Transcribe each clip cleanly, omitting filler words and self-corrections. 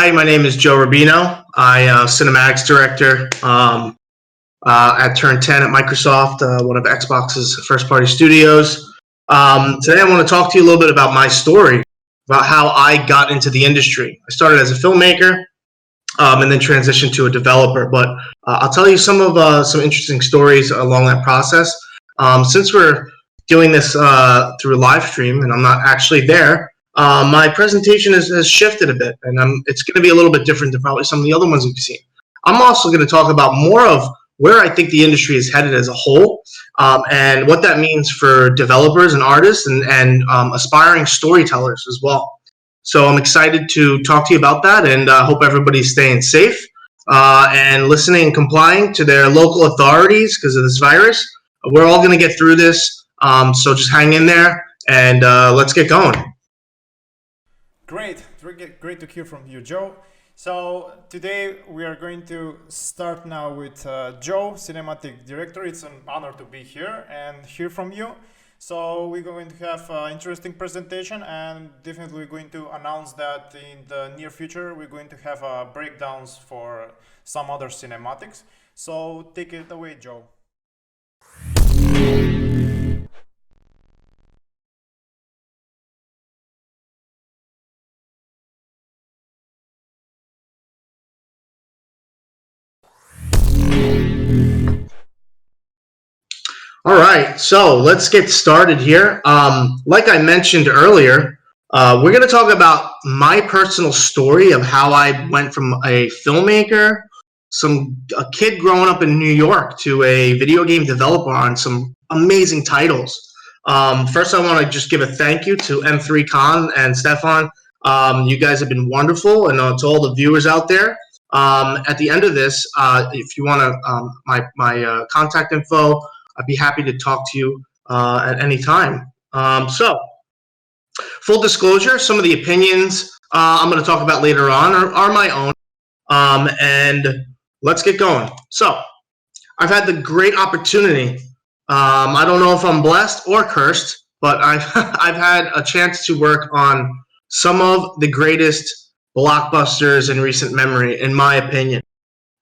Hi, my name is Joe Rubino. Cinematics director at Turn 10 at Microsoft, one of Xbox's first-party studios. Today I want to talk to you a little bit about my story, about how I got into the industry. I started as a filmmaker and then transitioned to a developer. But I'll tell you some interesting stories along that process. Since we're doing this through a live stream and I'm not actually there, my presentation has shifted a bit, and it's going to be a little bit different than probably some of the other ones we've seen. I'm also going to talk about more of where I think the industry is headed as a whole, and what that means for developers and artists and aspiring storytellers as well. So I'm excited to talk to you about that, and hope everybody's staying safe and listening and complying to their local authorities because of this virus. We're all going to get through this, so just hang in there, and let's get going. Great to hear from you, Joe. So today we are going to start now with Joe, cinematic director. It's an honor to be here and hear from you. So we're going to have an interesting presentation, and definitely we're going to announce that in the near future we're going to have breakdowns for some other cinematics. So take it away, Joe. All right, so let's get started here. Like I mentioned earlier, we're going to talk about my personal story of how I went from a filmmaker, a kid growing up in New York, to a video game developer on some amazing titles. First, I want to just give a thank you to M3CON and Stefan. You guys have been wonderful, and to all the viewers out there. At the end of this, if you want to, my contact info, I'd be happy to talk to you at any time. So, full disclosure, some of the opinions I'm going to talk about later on are my own. And let's get going. So, I've had the great opportunity. I don't know if I'm blessed or cursed, but I've had a chance to work on some of the greatest blockbusters in recent memory, in my opinion.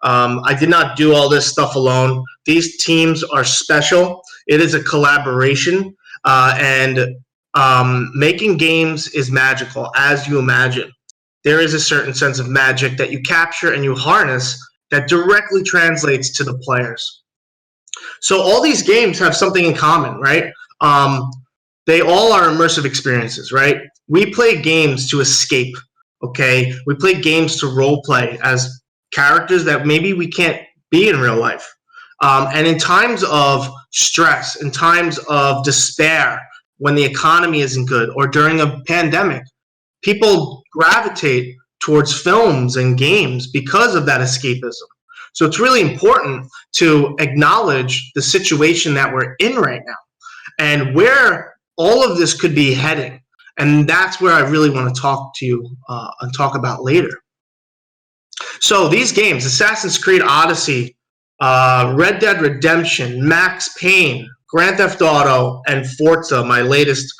I did not do all this stuff alone. These teams are special. It is a collaboration, and making games is magical, as you imagine. There is a certain sense of magic that you capture and you harness that directly translates to the players. So all these games have something in common, right? They all are immersive experiences, right? We play games to escape, okay? We play games to role play as characters that maybe we can't be in real life. And in times of stress, in times of despair, when the economy isn't good, or during a pandemic, people gravitate towards films and games because of that escapism. So it's really important to acknowledge the situation that we're in right now and where all of this could be heading. And that's where I really want to talk to you and talk about later. So these games, Assassin's Creed Odyssey, Red Dead Redemption, Max Payne, Grand Theft Auto, and Forza, my latest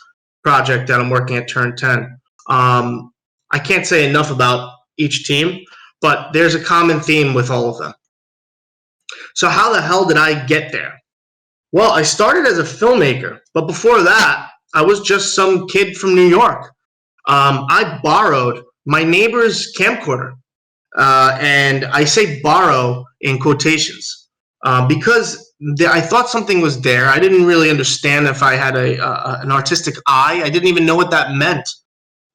project that I'm working at Turn 10. I can't say enough about each team, but there's a common theme with all of them. So how the hell did I get there? Well, I started as a filmmaker, but before that, I was just some kid from New York. I borrowed my neighbor's camcorder. And I say borrow in quotations because I thought something was there. I didn't really understand if I had an artistic eye. I didn't even know what that meant.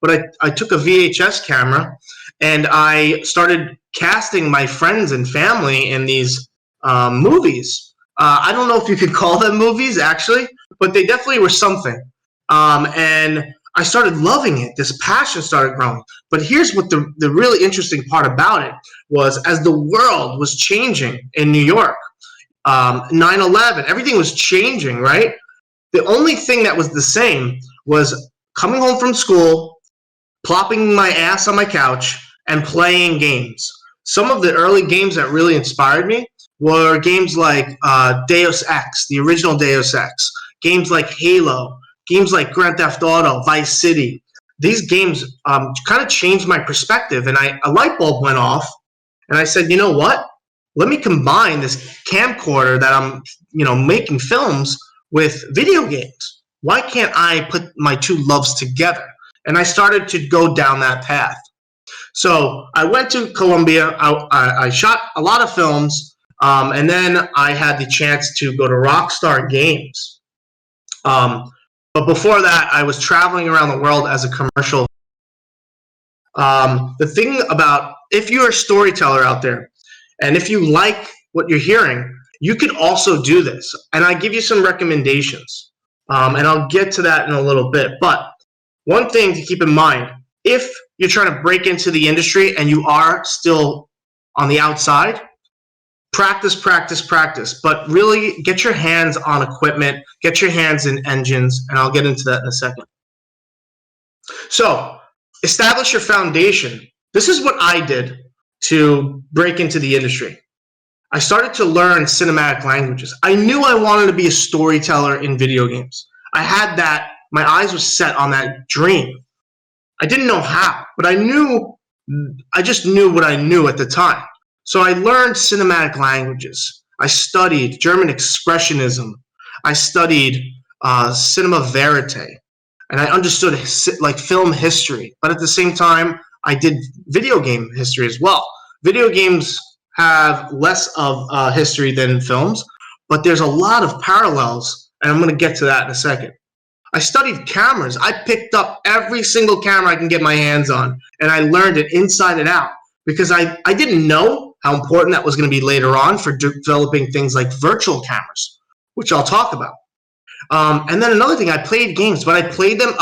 But I took a VHS camera and I started casting my friends and family in these movies. I don't know if you could call them movies, actually, but they definitely were something. And I started loving it. This passion started growing. But here's what the really interesting part about it was, as the world was changing in New York, 9/11, everything was changing, right? The only thing that was the same was coming home from school, plopping my ass on my couch, and playing games. Some of the early games that really inspired me were games like Deus Ex, the original Deus Ex, games like Halo, games like Grand Theft Auto, Vice City. these games kind of changed my perspective, and a light bulb went off, and I said, you know what? Let me combine this camcorder that I'm, making films with video games. Why can't I put my two loves together? And I started to go down that path. So I went to Colombia. I shot a lot of films, and then I had the chance to go to Rockstar Games. But before that, I was traveling around the world as a commercial. The thing about, if you're a storyteller out there, and if you like what you're hearing, you could also do this. And I give you some recommendations, and I'll get to that in a little bit. But one thing to keep in mind, if you're trying to break into the industry and you are still on the outside, practice, but really get your hands on equipment, get your hands in engines, and I'll get into that in a second. So, establish your foundation. This is what I did to break into the industry. I started to learn cinematic languages. I knew I wanted to be a storyteller in video games. I had that, my eyes were set on that dream. I didn't know how, but I just knew what I knew at the time. So I learned cinematic languages. I studied German Expressionism. I studied cinema verite, and I understood like film history. But at the same time, I did video game history as well. Video games have less of history than films, but there's a lot of parallels, and I'm going to get to that in a second. I studied cameras. I picked up every single camera I can get my hands on, and I learned it inside and out because I didn't know how important that was going to be later on for developing things like virtual cameras, which I'll talk about. And then another thing, I played games, but I played them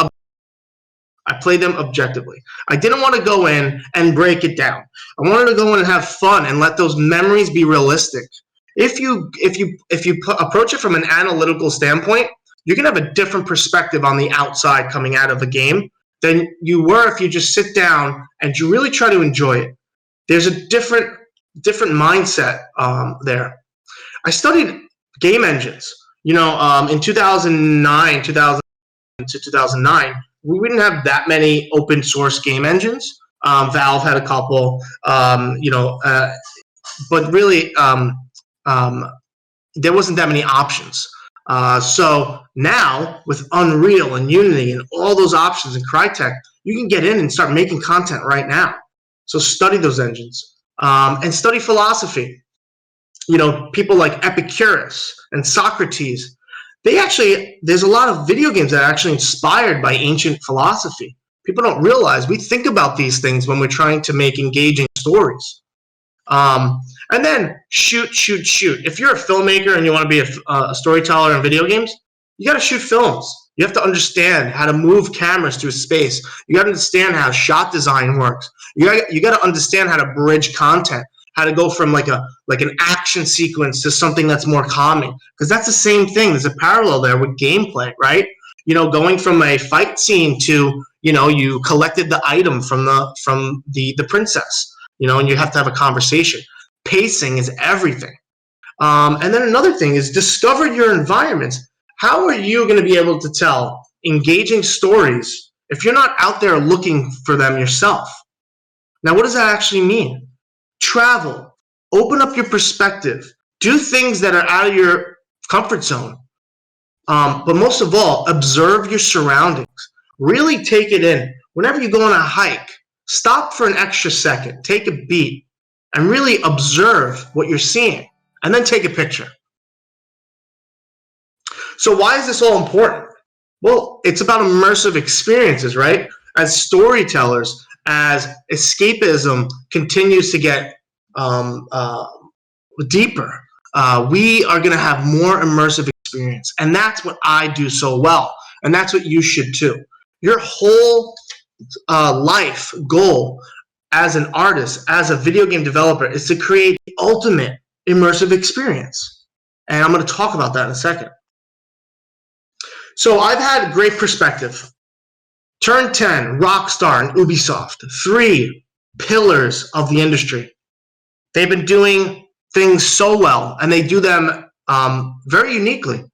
objectively. I didn't want to go in and break it down. I wanted to go in and have fun and let those memories be realistic. If you approach it from an analytical standpoint, you're going to have a different perspective on the outside coming out of a game than you were if you just sit down and you really try to enjoy it. There's a different mindset there. I studied game engines. In 2009 to 2009, we didn't have that many open source game engines. Valve had a couple, but really there wasn't that many options. So now with Unreal and Unity and all those options in Crytek, you can get in and start making content right now. So study those engines and study philosophy. People like Epicurus and Socrates, there's a lot of video games that are actually inspired by ancient philosophy. People don't realize we think about these things when we're trying to make engaging stories. And then shoot. If you're a filmmaker and you want to be a storyteller in video games, you got to shoot films. You have to understand how to move cameras through space. You got to understand how shot design works. You got to understand how to bridge content, how to go from like an action sequence to something that's more calming, because that's the same thing. There's a parallel there with gameplay, right? Going from a fight scene to you collected the item from the princess, and you have to have a conversation. Pacing is everything. And then another thing is discover your environments. How are you going to be able to tell engaging stories if you're not out there looking for them yourself? Now, what does that actually mean? Travel, open up your perspective, do things that are out of your comfort zone. But most of all, observe your surroundings. Really take it in. Whenever you go on a hike, stop for an extra second, take a beat, and really observe what you're seeing, and then take a picture. So why is this all important? Well, it's about immersive experiences, right? As storytellers, as escapism continues to get deeper, we are going to have more immersive experience. And that's what I do so well. And that's what you should too. Your whole life goal as an artist, as a video game developer, is to create the ultimate immersive experience. And I'm going to talk about that in a second. So I've had great perspective. Turn 10, Rockstar, and Ubisoft, 3 pillars of the industry. They've been doing things so well, and they do them very uniquely.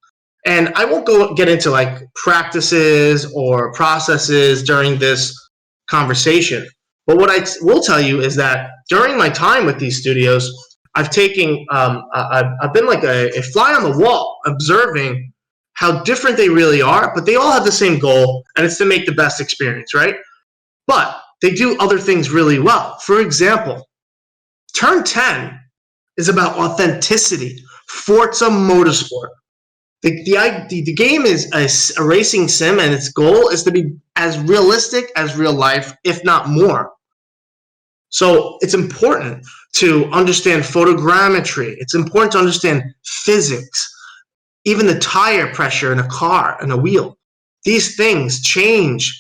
And I won't get into like practices or processes during this conversation. But what I will tell you is that during my time with these studios, I've been like a fly on the wall, observing how different they really are, but they all have the same goal, and it's to make the best experience, right? But they do other things really well. For example, Turn 10 is about authenticity, Forza Motorsport. The game is a racing sim, and its goal is to be as realistic as real life, if not more. So it's important to understand photogrammetry. It's important to understand physics, even the tire pressure in a car and a wheel. These things change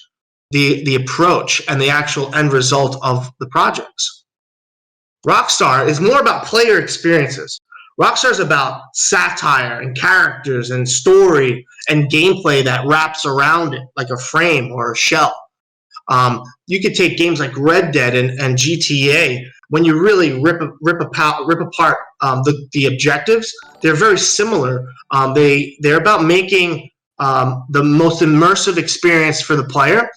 the approach and the actual end result of the projects. Rockstar is more about player experiences. Rockstar is about satire and characters and story and gameplay that wraps around it like a frame or a shell. You could take games like Red Dead and GTA. When you really rip apart the objectives, they're very similar. They're about making the most immersive experience for the player,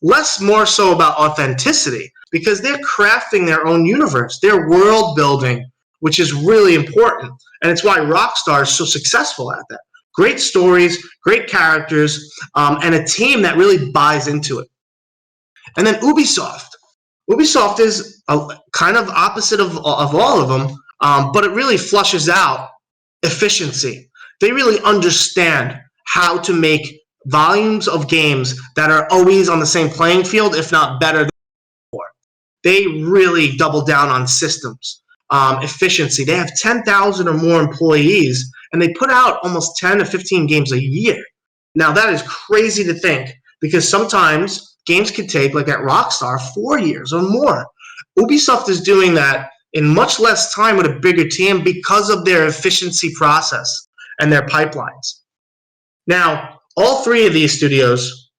less more so about authenticity, because they're crafting their own universe. They're world building, which is really important, and it's why Rockstar is so successful at that. Great stories, great characters, and a team that really buys into it. And then Ubisoft. Ubisoft is kind of opposite of all of them, but it really flushes out efficiency. They really understand how to make volumes of games that are always on the same playing field, if not better than before. They really double down on systems, efficiency. They have 10,000 or more employees, and they put out almost 10 to 15 games a year. Now, that is crazy to think, because sometimes games can take, like at Rockstar, 4 years or more. Ubisoft is doing that in much less time with a bigger team because of their efficiency process and their pipelines. Now, all three of these studios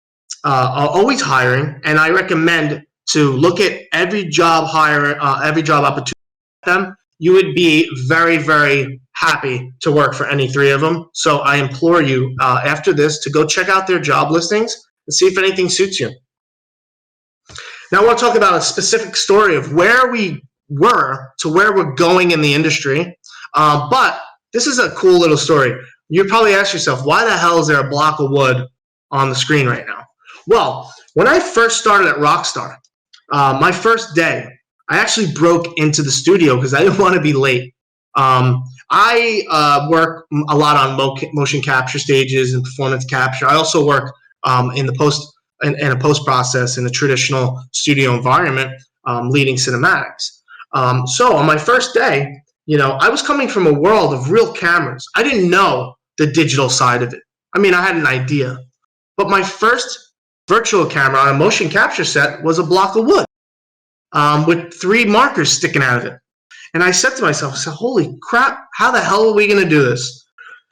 are always hiring, and I recommend to look at every job opportunity with them. You would be very, very happy to work for any three of them. So I implore you after this to go check out their job listings and see if anything suits you. Now I want to talk about a specific story of where we were to where we're going in the industry. But this is a cool little story. You probably ask yourself, why the hell is there a block of wood on the screen right now? Well, when I first started at Rockstar, my first day, I actually broke into the studio because I didn't want to be late. I work a lot on motion capture stages and performance capture. I also work in a post process in a traditional studio environment, leading cinematics. So on my first day, I was coming from a world of real cameras. I didn't know the digital side of it. I mean, I had an idea, but my first virtual camera on a motion capture set was a block of wood with 3 markers sticking out of it. And I said to myself, holy crap, how the hell are we going to do this?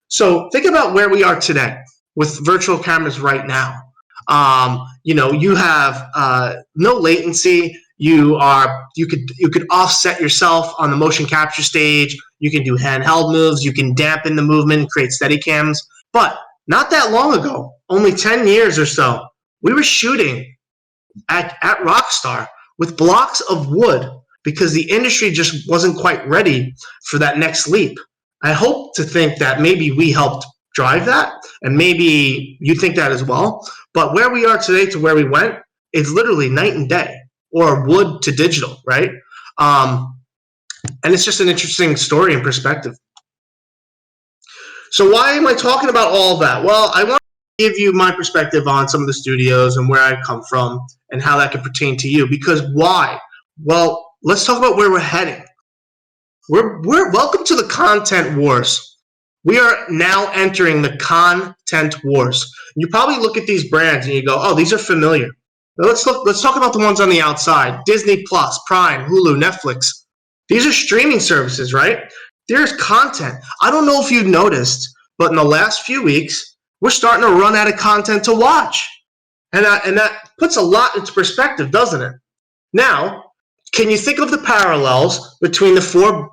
So think about where we are today with virtual cameras right now. You have no latency. You could offset yourself on the motion capture stage. You can do handheld moves. You can dampen the movement and create steady cams. But not that long ago, only 10 years or so, we were shooting at Rockstar with blocks of wood because the industry just wasn't quite ready for that next leap. I hope to think that maybe we helped drive that, and maybe you think that as well. But where we are today to where we went, it's literally night and day, or wood to digital, right? And it's just an interesting story and perspective. So why am I talking about all of that? Well, I want to give you my perspective on some of the studios and where I come from and how that could pertain to you. Because why? Well, let's talk about where we're heading. We're welcome to the content wars. We are now entering the content wars. You probably look at these brands and you go, oh, these are familiar. Now let's talk about the ones on the outside. Disney Plus, Prime, Hulu, Netflix. These are streaming services, right? There's content. I don't know if you've noticed, but in the last few weeks, we're starting to run out of content to watch. And that puts a lot into perspective, doesn't it? Now, can you think of the parallels between the four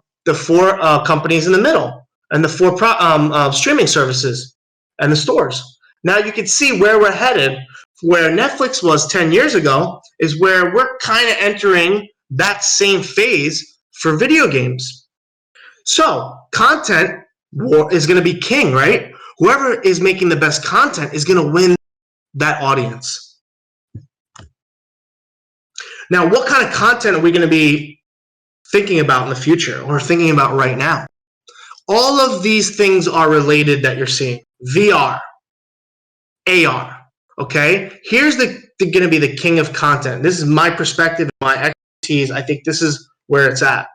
companies in the middle and the 4 streaming services? and the stores. Now you can see where we're headed. Where Netflix was 10 years ago is where we're kind of entering that same phase for video games. So content is going to be king, right? Whoever is making the best content is going to win that audience. Now, what kind of content are we going to be thinking about in the future or thinking about right now? All of these things are related that you're seeing. VR, AR, okay? Here's going to be the king of content. This is my perspective, my expertise. I think this is where it's at.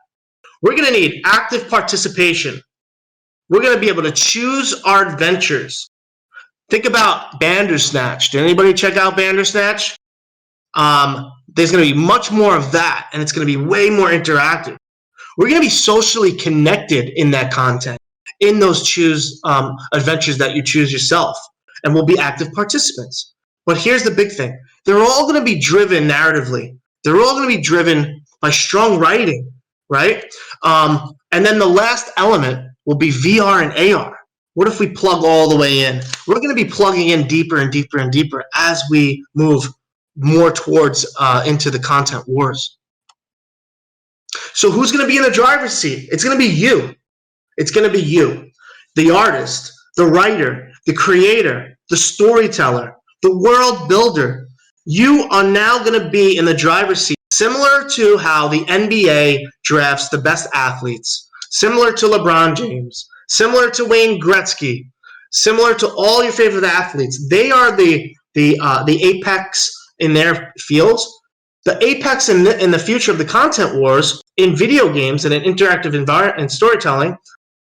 We're going to need active participation. We're going to be able to choose our adventures. Think about Bandersnatch. Did anybody check out Bandersnatch? There's going to be much more of that, and it's going to be way more interactive. We're going to be socially connected in that content, in those adventures that you choose yourself, and we'll be active participants. But here's the big thing. They're all going to be driven narratively. They're all going to be driven by strong writing, right? And then the last element will be VR and AR. What if we plug all the way in? We're going to be plugging in deeper and deeper and deeper as we move more towards into the content wars. So who's going to be in the driver's seat? It's going to be you. It's going to be you, the artist, the writer, the creator, the storyteller, the world builder. You are now going to be in the driver's seat, similar to how the NBA drafts the best athletes, similar to LeBron James, similar to Wayne Gretzky, similar to all your favorite athletes. They are the apex in their fields. The apex in the future of the content wars in video games and in interactive environment and storytelling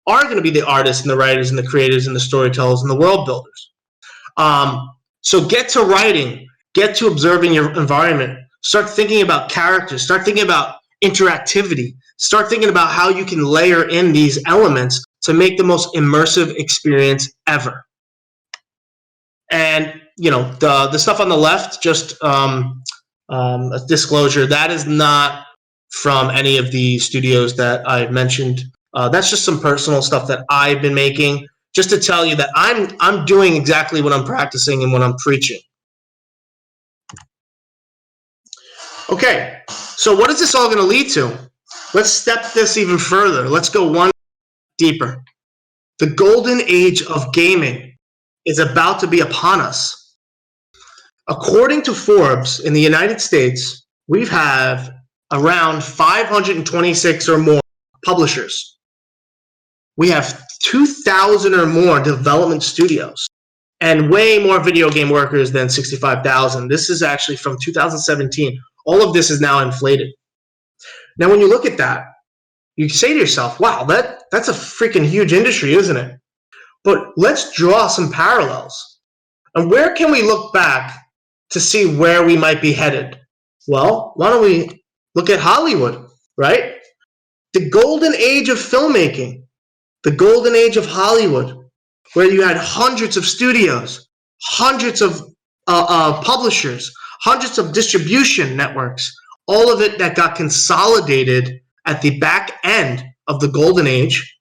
are going to be the artists and the writers and the creators and the storytellers and the world builders. So get to writing, get to observing your environment, start thinking about characters, start thinking about interactivity, start thinking about how you can layer in these elements to make the most immersive experience ever. And you know, the stuff on the left, just a disclosure, that is not from any of the studios that I mentioned. That's just some personal stuff that I've been making, just to tell you that I'm doing exactly what I'm practicing and what I'm preaching. Okay, so what is this all going to lead to? Let's step this even further. Let's go one deeper. The golden age of gaming is about to be upon us. According to Forbes, in the United States, we have around 526 or more publishers. We have 2,000 or more development studios and way more video game workers than 65,000. This is actually from 2017. All of this is now inflated. Now, when you look at that, you say to yourself, wow, that's a freaking huge industry, isn't it? But let's draw some parallels. And where can we look back to see where we might be headed? Well, why don't we look at Hollywood, right? The golden age of filmmaking, the golden age of Hollywood, where you had hundreds of studios, hundreds of publishers, hundreds of distribution networks, all of it that got consolidated at the back end of the golden age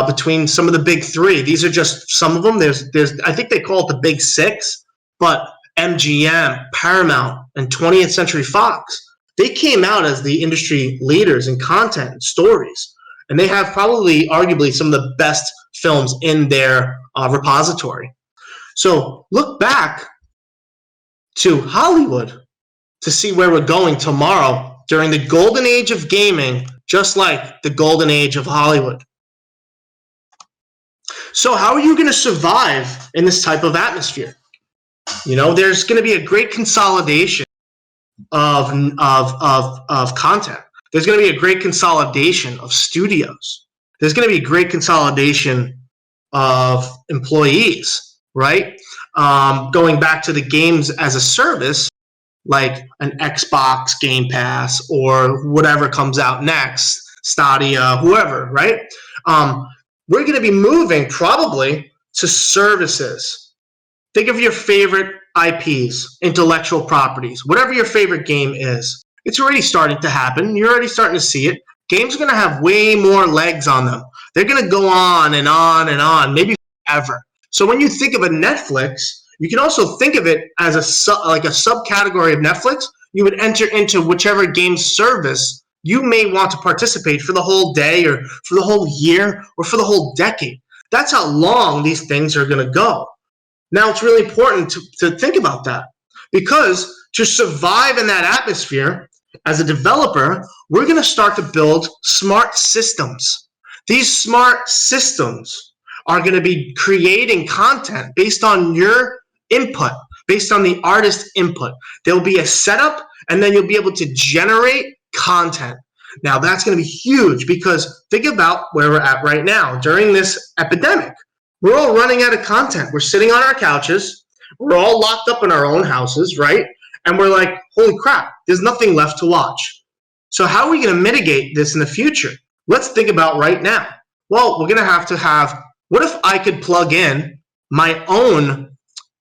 between some of the big three. These are just some of them. There's I think they call it the big six, but MGM, Paramount, and 20th Century Fox, they came out as the industry leaders in content and stories. And they have probably, arguably, some of the best films in their repository. So look back to Hollywood to see where we're going tomorrow during the golden age of gaming, just like the golden age of Hollywood. So how are you going to survive in this type of atmosphere? You know, there's going to be a great consolidation of content. There's going to be a great consolidation of studios. There's going to be a great consolidation of employees, right? Going back to the games as a service, like an Xbox Game Pass or whatever comes out next, Stadia, whoever, right? We're going to be moving probably to services. Think of your favorite IPs, intellectual properties, whatever your favorite game is. It's already starting to happen. You're already starting to see it. Games are going to have way more legs on them. They're going to go on and on and on, maybe forever. So when you think of a Netflix, you can also think of it as a subcategory of Netflix. You would enter into whichever game service you may want to participate for the whole day or for the whole year or for the whole decade. That's how long these things are going to go. Now, it's really important to think about that, because to survive in that atmosphere, as a developer, we're going to start to build smart systems. These smart systems are going to be creating content based on your input, based on the artist's input. There'll be a setup, and then you'll be able to generate content. Now, that's going to be huge, because think about where we're at right now. During this epidemic, we're all running out of content. We're sitting on our couches. We're all locked up in our own houses, right? And we're like, holy crap, there's nothing left to watch. So how are we going to mitigate this in the future? Let's think about right now. Well, we're going to have, what if I could plug in my own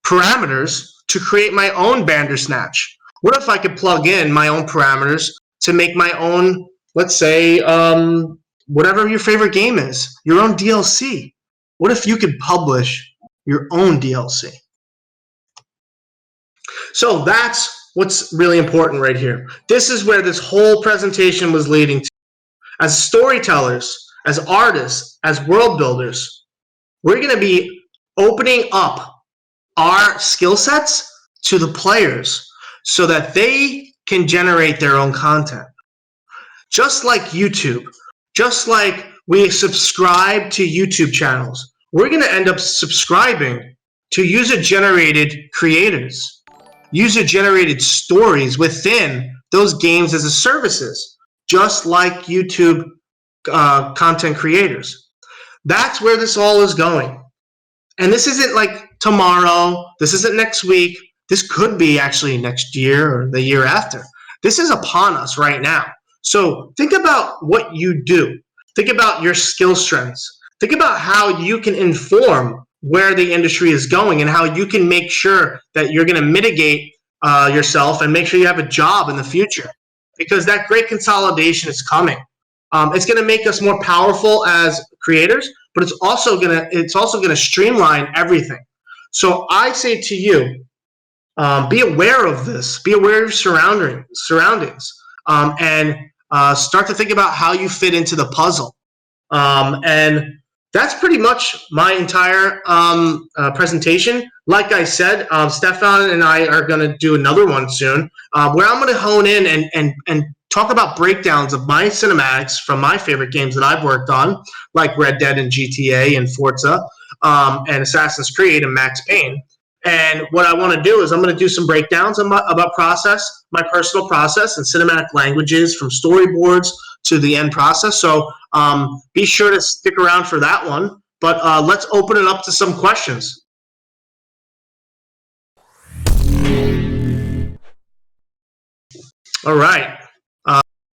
parameters to create my own Bandersnatch? What if I could plug in my own parameters to make my own, let's say, whatever your favorite game is, your own DLC? What if you could publish your own DLC? So that's what's really important right here. This is where this whole presentation was leading to. As storytellers, as artists, as world builders, we're going to be opening up our skill sets to the players so that they can generate their own content. Just like YouTube, just like we subscribe to YouTube channels, we're going to end up subscribing to user-generated creators, user-generated stories within those games as a services, just like YouTube content creators. That's where this all is going. And this isn't like tomorrow, this isn't next week, this could be actually next year or the year after. This is upon us right now. So think about what you do. Think about your skill strengths. Think about how you can inform where the industry is going and how you can make sure that you're going to mitigate yourself and make sure you have a job in the future, because that great consolidation is coming. It's going to make us more powerful as creators, but it's also going to streamline everything. So I say to you, be aware of this. Be aware of your surroundings, and start to think about how you fit into the puzzle. And that's pretty much my entire presentation. Like I said, Stefan and I are going to do another one soon, where I'm going to hone in and talk about breakdowns of my cinematics from my favorite games that I've worked on, like Red Dead and GTA and Forza, and Assassin's Creed and Max Payne. And what I want to do is I'm going to do some breakdowns about process, my personal process and cinematic languages from storyboards to the end process. So be sure to stick around for that one. But let's open it up to some questions. All right.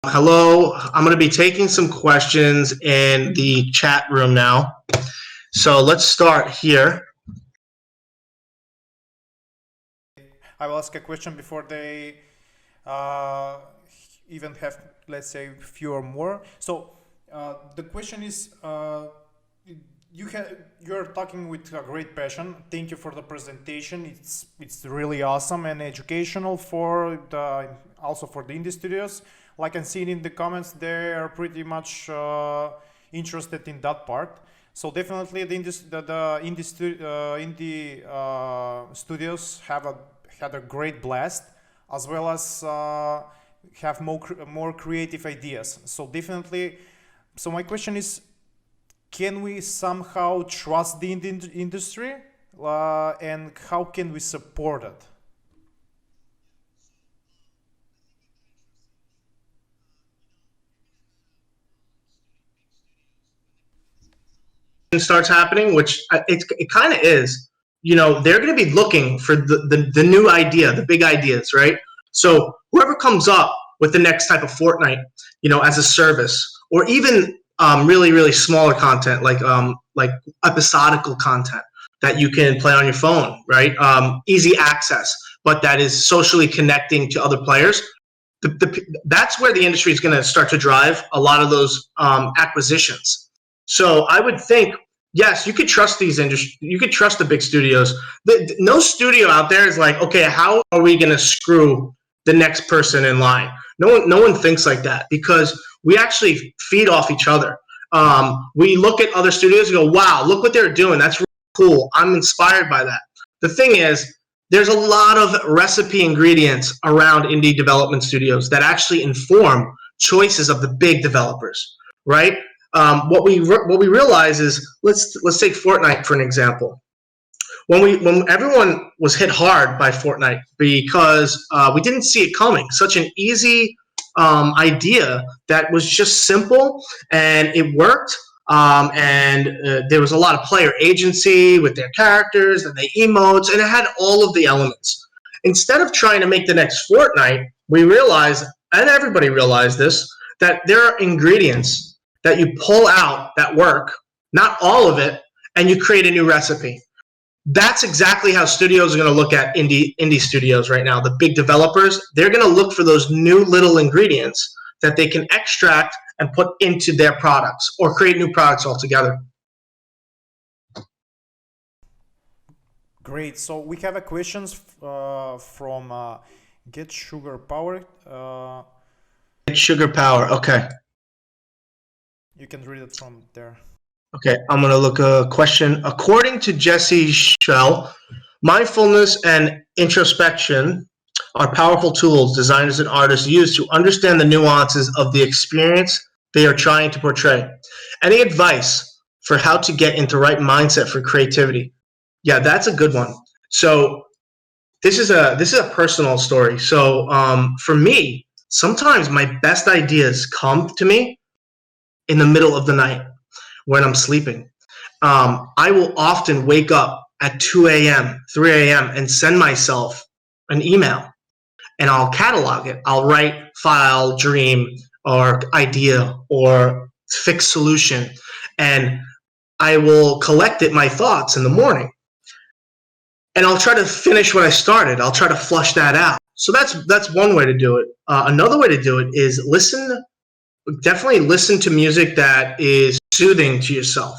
Hello. I'm going to be taking some questions in the chat room now. So let's start here. I will ask a question before they even have, let's say, a few or more. So the question is, you're talking with a great passion. Thank you for the presentation. It's really awesome and educational for also for the indie studios. Like I'm seeing in the comments, they are pretty much interested in that part. So definitely the indie studios had a great blast, as well as have more creative ideas. So definitely, so my question is, can we somehow trust the industry, and how can we support it? Starts happening, which it kind of is. You know, they're going to be looking for the new idea, the big ideas, right? So whoever comes up with the next type of Fortnite, you know, as a service, or even really smaller content like episodical content that you can play on your phone, right? Easy access, but that is socially connecting to other players. That's where the industry is going to start to drive a lot of those acquisitions. So I would think yes, you could trust you could trust the big studios. No studio out there is like, okay, how are we going to screw the next person in line? No one thinks like that because we actually feed off each other. We look at other studios and go, wow, look what they're doing. That's really cool. I'm inspired by that. The thing is, there's a lot of recipe ingredients around indie development studios that actually inform choices of the big developers, right? What we realize is, let's take Fortnite for an example. When everyone was hit hard by Fortnite because we didn't see it coming, such an easy idea that was just simple and it worked. There was a lot of player agency with their characters and the emotes, and it had all of the elements. Instead of trying to make the next Fortnite, we realized, and everybody realized this, that there are ingredients that you pull out that work, not all of it, and you create a new recipe. That's exactly how studios are going to look at indie studios right now. The big developers, they're going to look for those new little ingredients that they can extract and put into their products or create new products altogether. Great. So we have a questions from Get Sugar Power. Get Sugar Power. Okay. You can read it from there. Okay, I'm going to look a question. According to Jesse Schell, mindfulness and introspection are powerful tools designers and artists use to understand the nuances of the experience they are trying to portray. Any advice for how to get into right mindset for creativity? Yeah, that's a good one. So this is a personal story. So for me, sometimes my best ideas come to me in the middle of the night when I'm sleeping. I will often wake up at 2 a.m., 3 a.m. and send myself an email, and I'll catalog it. I'll write file, dream, or idea, or fixed solution, and I will collect my thoughts in the morning. And I'll try to finish what I started. I'll try to flush that out. So that's one way to do it. Another way to do it is definitely listen to music that is soothing to yourself.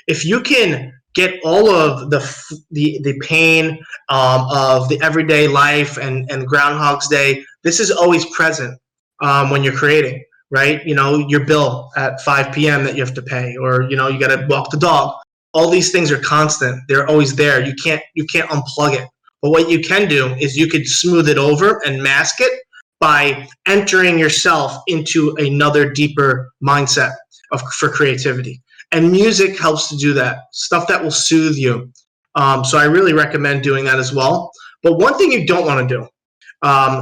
If you can get all of the pain of the everyday life and Groundhog's Day, this is always present when you're creating, right? You know, your bill at 5 p.m. that you have to pay, or you know, you got to walk the dog. All these things are constant. They're always there. You can't unplug it. But what you can do is you could smooth it over and mask it by entering yourself into another deeper mindset for creativity. And music helps to do that, stuff that will soothe you. So I really recommend doing that as well. But one thing you don't want to do,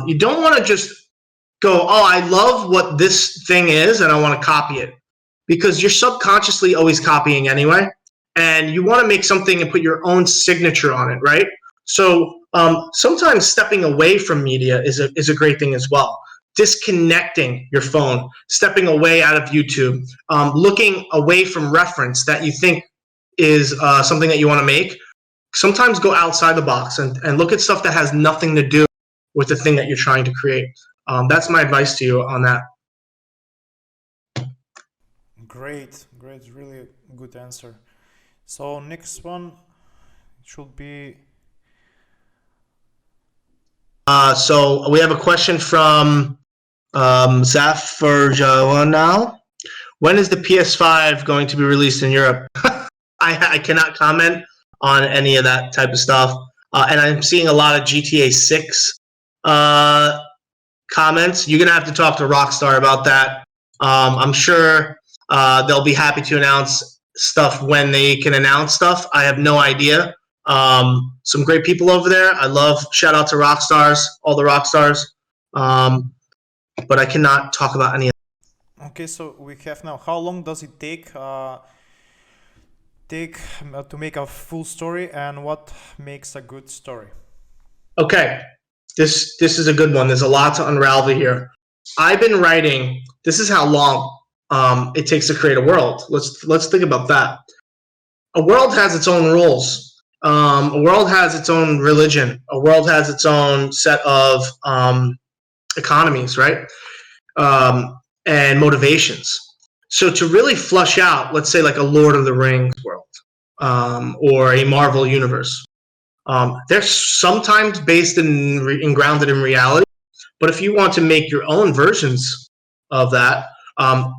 you don't want to just go, oh, I love what this thing is and I want to copy it. Because you're subconsciously always copying anyway. And you want to make something and put your own signature on it, right? So sometimes stepping away from media is a great thing as well. Disconnecting your phone, stepping away out of YouTube, looking away from reference that you think is something that you want to make. Sometimes go outside the box and look at stuff that has nothing to do with the thing that you're trying to create. That's my advice to you on that. Great, really good answer. So next one should be. So we have a question from Zafar. When is the PS5 going to be released in Europe? I cannot comment on any of that type of stuff. And I'm seeing a lot of GTA 6 comments. You're going to have to talk to Rockstar about that. I'm sure they'll be happy to announce stuff when they can announce stuff. I have no idea. Some great people over there. Shout out to Rockstars, all the Rockstars. But I cannot talk about any of that. Okay, so we have now, how long does it take to make a full story, and what makes a good story? Okay, this is a good one. There's a lot to unravel here. I've been writing. This is how long it takes to create a world. Let's think about that. A world has its own rules. A world has its own religion. A world has its own set of economies, right? And motivations. So to really flush out, let's say like a Lord of the Rings world, or a Marvel universe. They're sometimes based in grounded in reality, but if you want to make your own versions of that,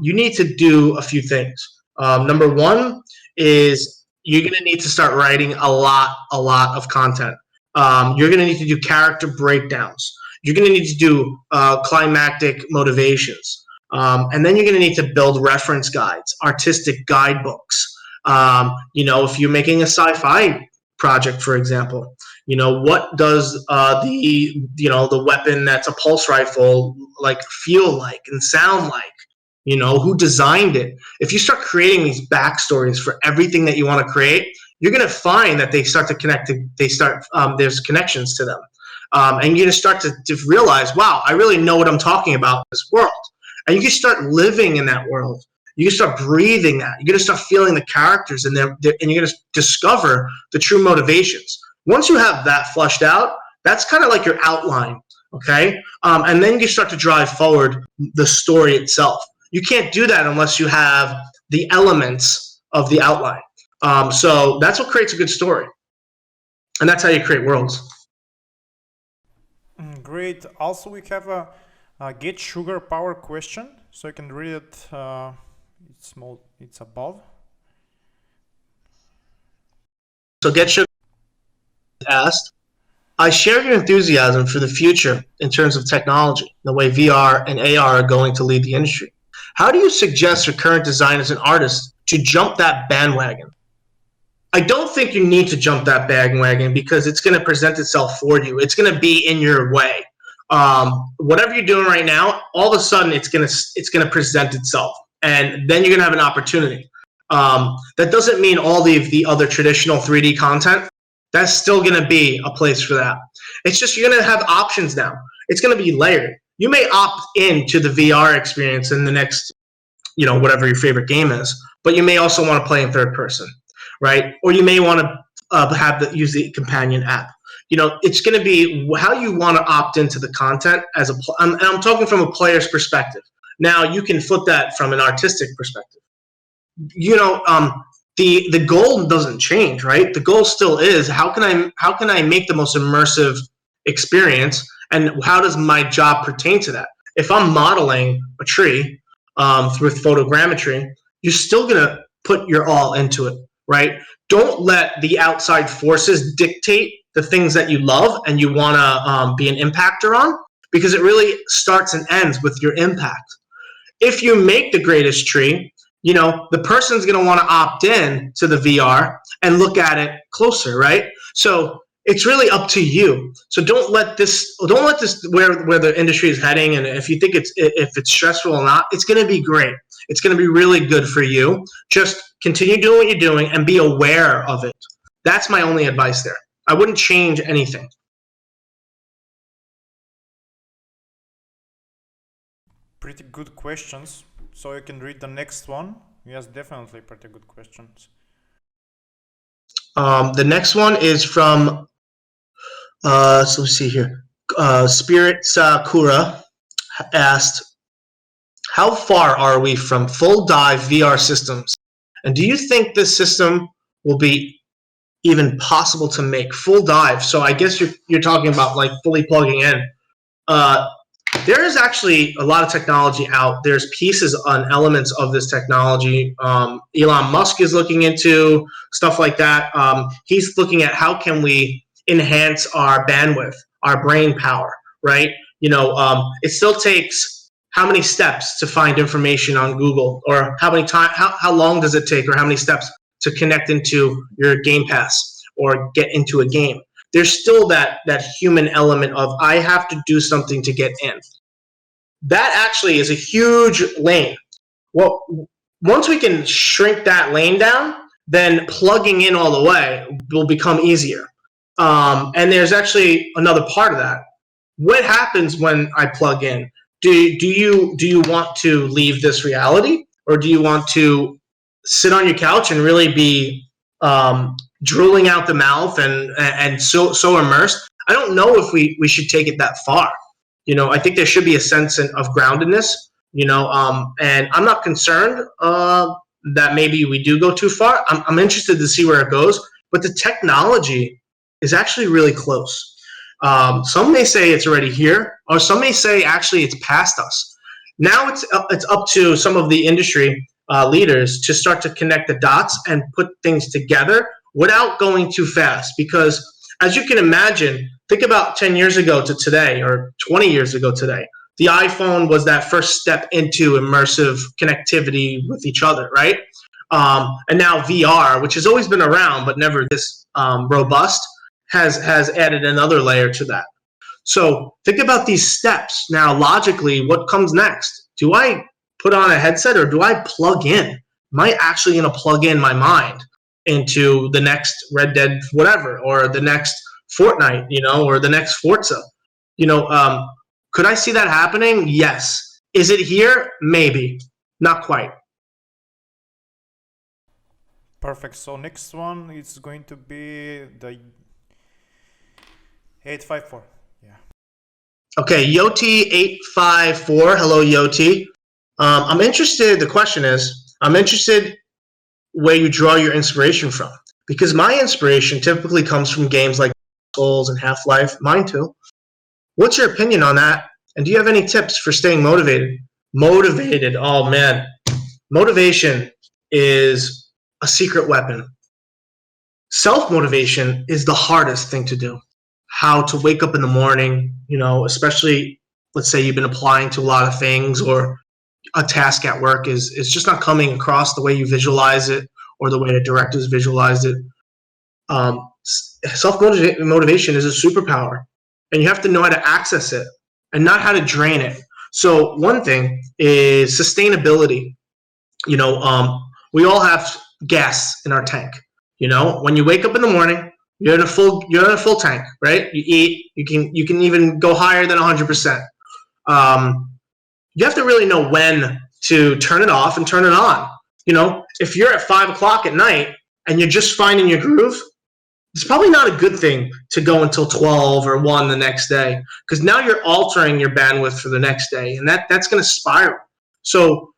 you need to do a few things. Number one is you're going to need to start writing a lot of content. You're going to need to do character breakdowns. You're going to need to do climactic motivations. And then you're going to need to build reference guides, artistic guidebooks. If you're making a sci-fi project, for example, what does the weapon that's a pulse rifle feel like and sound like? Who designed it? If you start creating these backstories for everything that you want to create, you're going to find that they start to connect. There's connections to them, and you're going to start to realize, wow, I really know what I'm talking about in this world. And you can start living in that world. You can start breathing that. You're going to start feeling the characters, and you're going to discover the true motivations. Once you have that flushed out, that's kind of like your outline, okay? And then you start to drive forward the story itself. You can't do that unless you have the elements of the outline. So that's what creates a good story. And that's how you create worlds. Great. Also, we have a get sugar power question. So you can read it. It's small. It's above. So get sugar asked, I share your enthusiasm for the future in terms of technology, the way VR and AR are going to lead the industry. How do you suggest for current designers and artists to jump that bandwagon? I don't think you need to jump that bandwagon because it's going to present itself for you. It's going to be in your way. Whatever you're doing right now, all of a sudden it's going to present itself, and then you're going to have an opportunity. That doesn't mean all the other traditional 3D content. That's still going to be a place for that. It's just you're going to have options now. It's going to be layered. You may opt into the VR experience in the next, whatever your favorite game is, but you may also want to play in third person, right? Or you may want to use the companion app. It's going to be how you want to opt into the content and I'm talking from a player's perspective. Now you can flip that from an artistic perspective. The goal doesn't change, right? The goal still is how can I make the most immersive experience, and how does my job pertain to that? If I'm modeling a tree with photogrammetry, you're still gonna put your all into it, right? Don't let the outside forces dictate the things that you love and you wanna be an impactor on, because it really starts and ends with your impact. If you make the greatest tree, the person's going to want to opt in to the VR and look at it closer, right? So it's really up to you. So don't let this where the industry is heading. And if you think if it's stressful or not, it's going to be great. It's going to be really good for you. Just continue doing what you're doing and be aware of it. That's my only advice there. I wouldn't change anything. Pretty good questions. So you can read the next one. Yes, definitely pretty good questions. The next one is from, so let's see here. Spirit Sakura asked, how far are we from full dive VR systems? And do you think this system will be even possible to make full dive? So I guess you're talking about like fully plugging in. There is actually a lot of technology out. There's pieces on elements of this technology. Elon Musk is looking into stuff like that. He's looking at how can we enhance our bandwidth, our brain power, right? It still takes how many steps to find information on Google, or how long does it take, or how many steps to connect into your Game Pass or get into a game. There's still that human element of I have to do something to get in. That actually is a huge lane. Well, once we can shrink that lane down, then plugging in all the way will become easier. And there's actually another part of that. What happens when I plug in? Do you want to leave this reality, or do you want to sit on your couch and really be drooling out the mouth and so immersed? I don't know if we should take it that far. I think there should be a sense of groundedness, and I'm not concerned that maybe we do go too far. I'm interested to see where it goes, but the technology is actually really close. Some may say it's already here, or some may say actually it's past us. Now it's up to some of the industry leaders to start to connect the dots and put things together without going too fast. Because as you can imagine, think about 10 years ago to today, or 20 years ago today. The iPhone was that first step into immersive connectivity with each other, right? And now VR, which has always been around but never this robust, has added another layer to that. So think about these steps. Now, logically, what comes next? Do I put on a headset or do I plug in? Am I actually going to plug in my mind into the next Red Dead whatever, or the next Fortnite, or the next Forza? Could I see that happening? Yes. Is it here? Maybe. Not quite. Perfect. So next one is going to be the 854. Yeah. Okay, Yoti854. Hello, Yoti. I'm interested. The question is, I'm interested where you draw your inspiration from, because my inspiration typically comes from games like Souls and Half-Life. Mine too. What's your opinion on that? And do you have any tips for staying motivated? Motivated. Oh man, motivation is a secret weapon. Self-motivation is the hardest thing to do. How to wake up in the morning, especially let's say you've been applying to a lot of things, or a task at work is just not coming across the way you visualize it or the way the directors visualized it. Self-motivation is a superpower, and you have to know how to access it and not how to drain it. So one thing is sustainability. We all have gas in our tank. When you wake up in the morning, you're in a full tank, right? You eat, you can even go higher than 100%. You have to really know when to turn it off and turn it on. If you're at 5 o'clock at night and you're just finding your groove, it's probably not a good thing to go until 12 or 1 the next day, because now you're altering your bandwidth for the next day, and that's going to spiral. So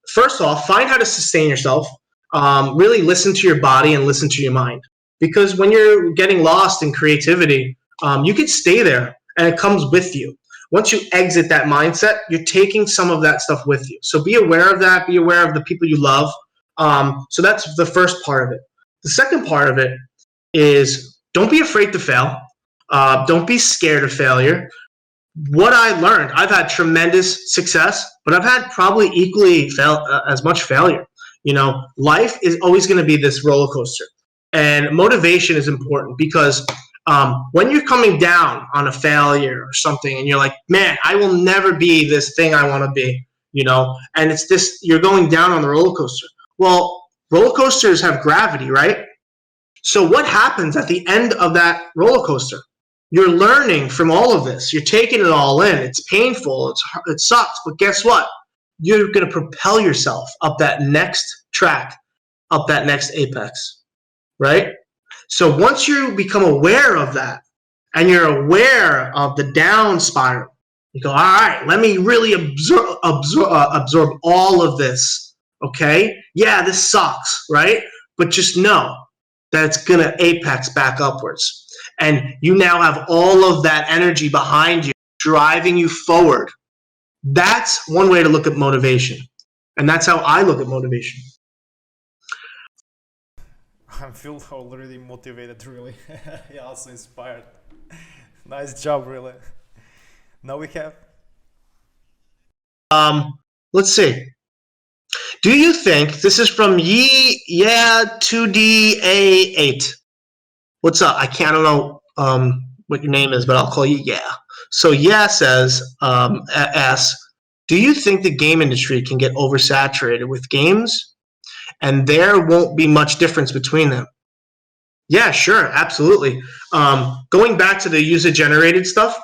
first off, find how to sustain yourself. Really listen to your body and listen to your mind, because when you're getting lost in creativity, you could stay there and it comes with you. Once you exit that mindset, you're taking some of that stuff with you. So be aware of that. Be aware of the people you love. So that's the first part of it. The second part of it is, don't be afraid to fail. Don't be scared of failure. What I learned, I've had tremendous success, but I've had probably equally as much failure. Life is always going to be this roller coaster, and motivation is important, because when you're coming down on a failure or something and you're like, man, I will never be this thing I want to be, and it's this, you're going down on the roller coaster. Well, roller coasters have gravity, right? So what happens at the end of that roller coaster? You're learning from all of this. You're taking it all in. It's painful. It sucks. But guess what? You're going to propel yourself up that next track, up that next apex, right? So once you become aware of that, and you're aware of the down spiral, you go, all right, let me really absorb all of this, okay? Yeah, this sucks, right? But just know that it's going to apex back upwards. And you now have all of that energy behind you, driving you forward. That's one way to look at motivation. And that's how I look at motivation. I feel already motivated, really. Yeah, also inspired. Nice job, really. Now we have... Let's see. Do you think, this is from 2DA8. What's up? I don't know what your name is, but I'll call you Yeah. So Yeah says, asks, do you think the game industry can get oversaturated with games and there won't be much difference between them? Yeah, sure, absolutely. Going back to the user-generated stuff,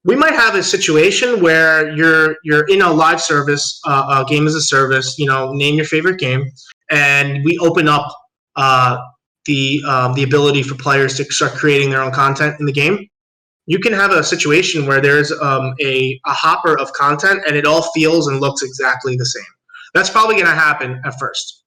we might have a situation where you're in a live service, a game as a service, name your favorite game, and we open up the ability for players to start creating their own content in the game. You can have a situation where there's a hopper of content and it all feels and looks exactly the same. That's probably going to happen at first.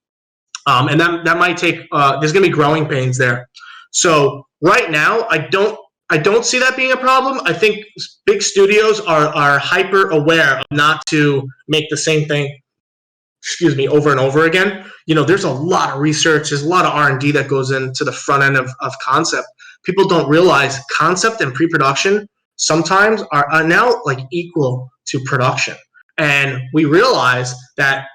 And that might take. There's going to be growing pains there. So right now, I don't see that being a problem. I think big studios are hyper aware of not to make the same thing, over and over again. There's a lot of research, there's a lot of R&D that goes into the front end of concept. People don't realize concept and pre-production sometimes are now like equal to production. And we realize that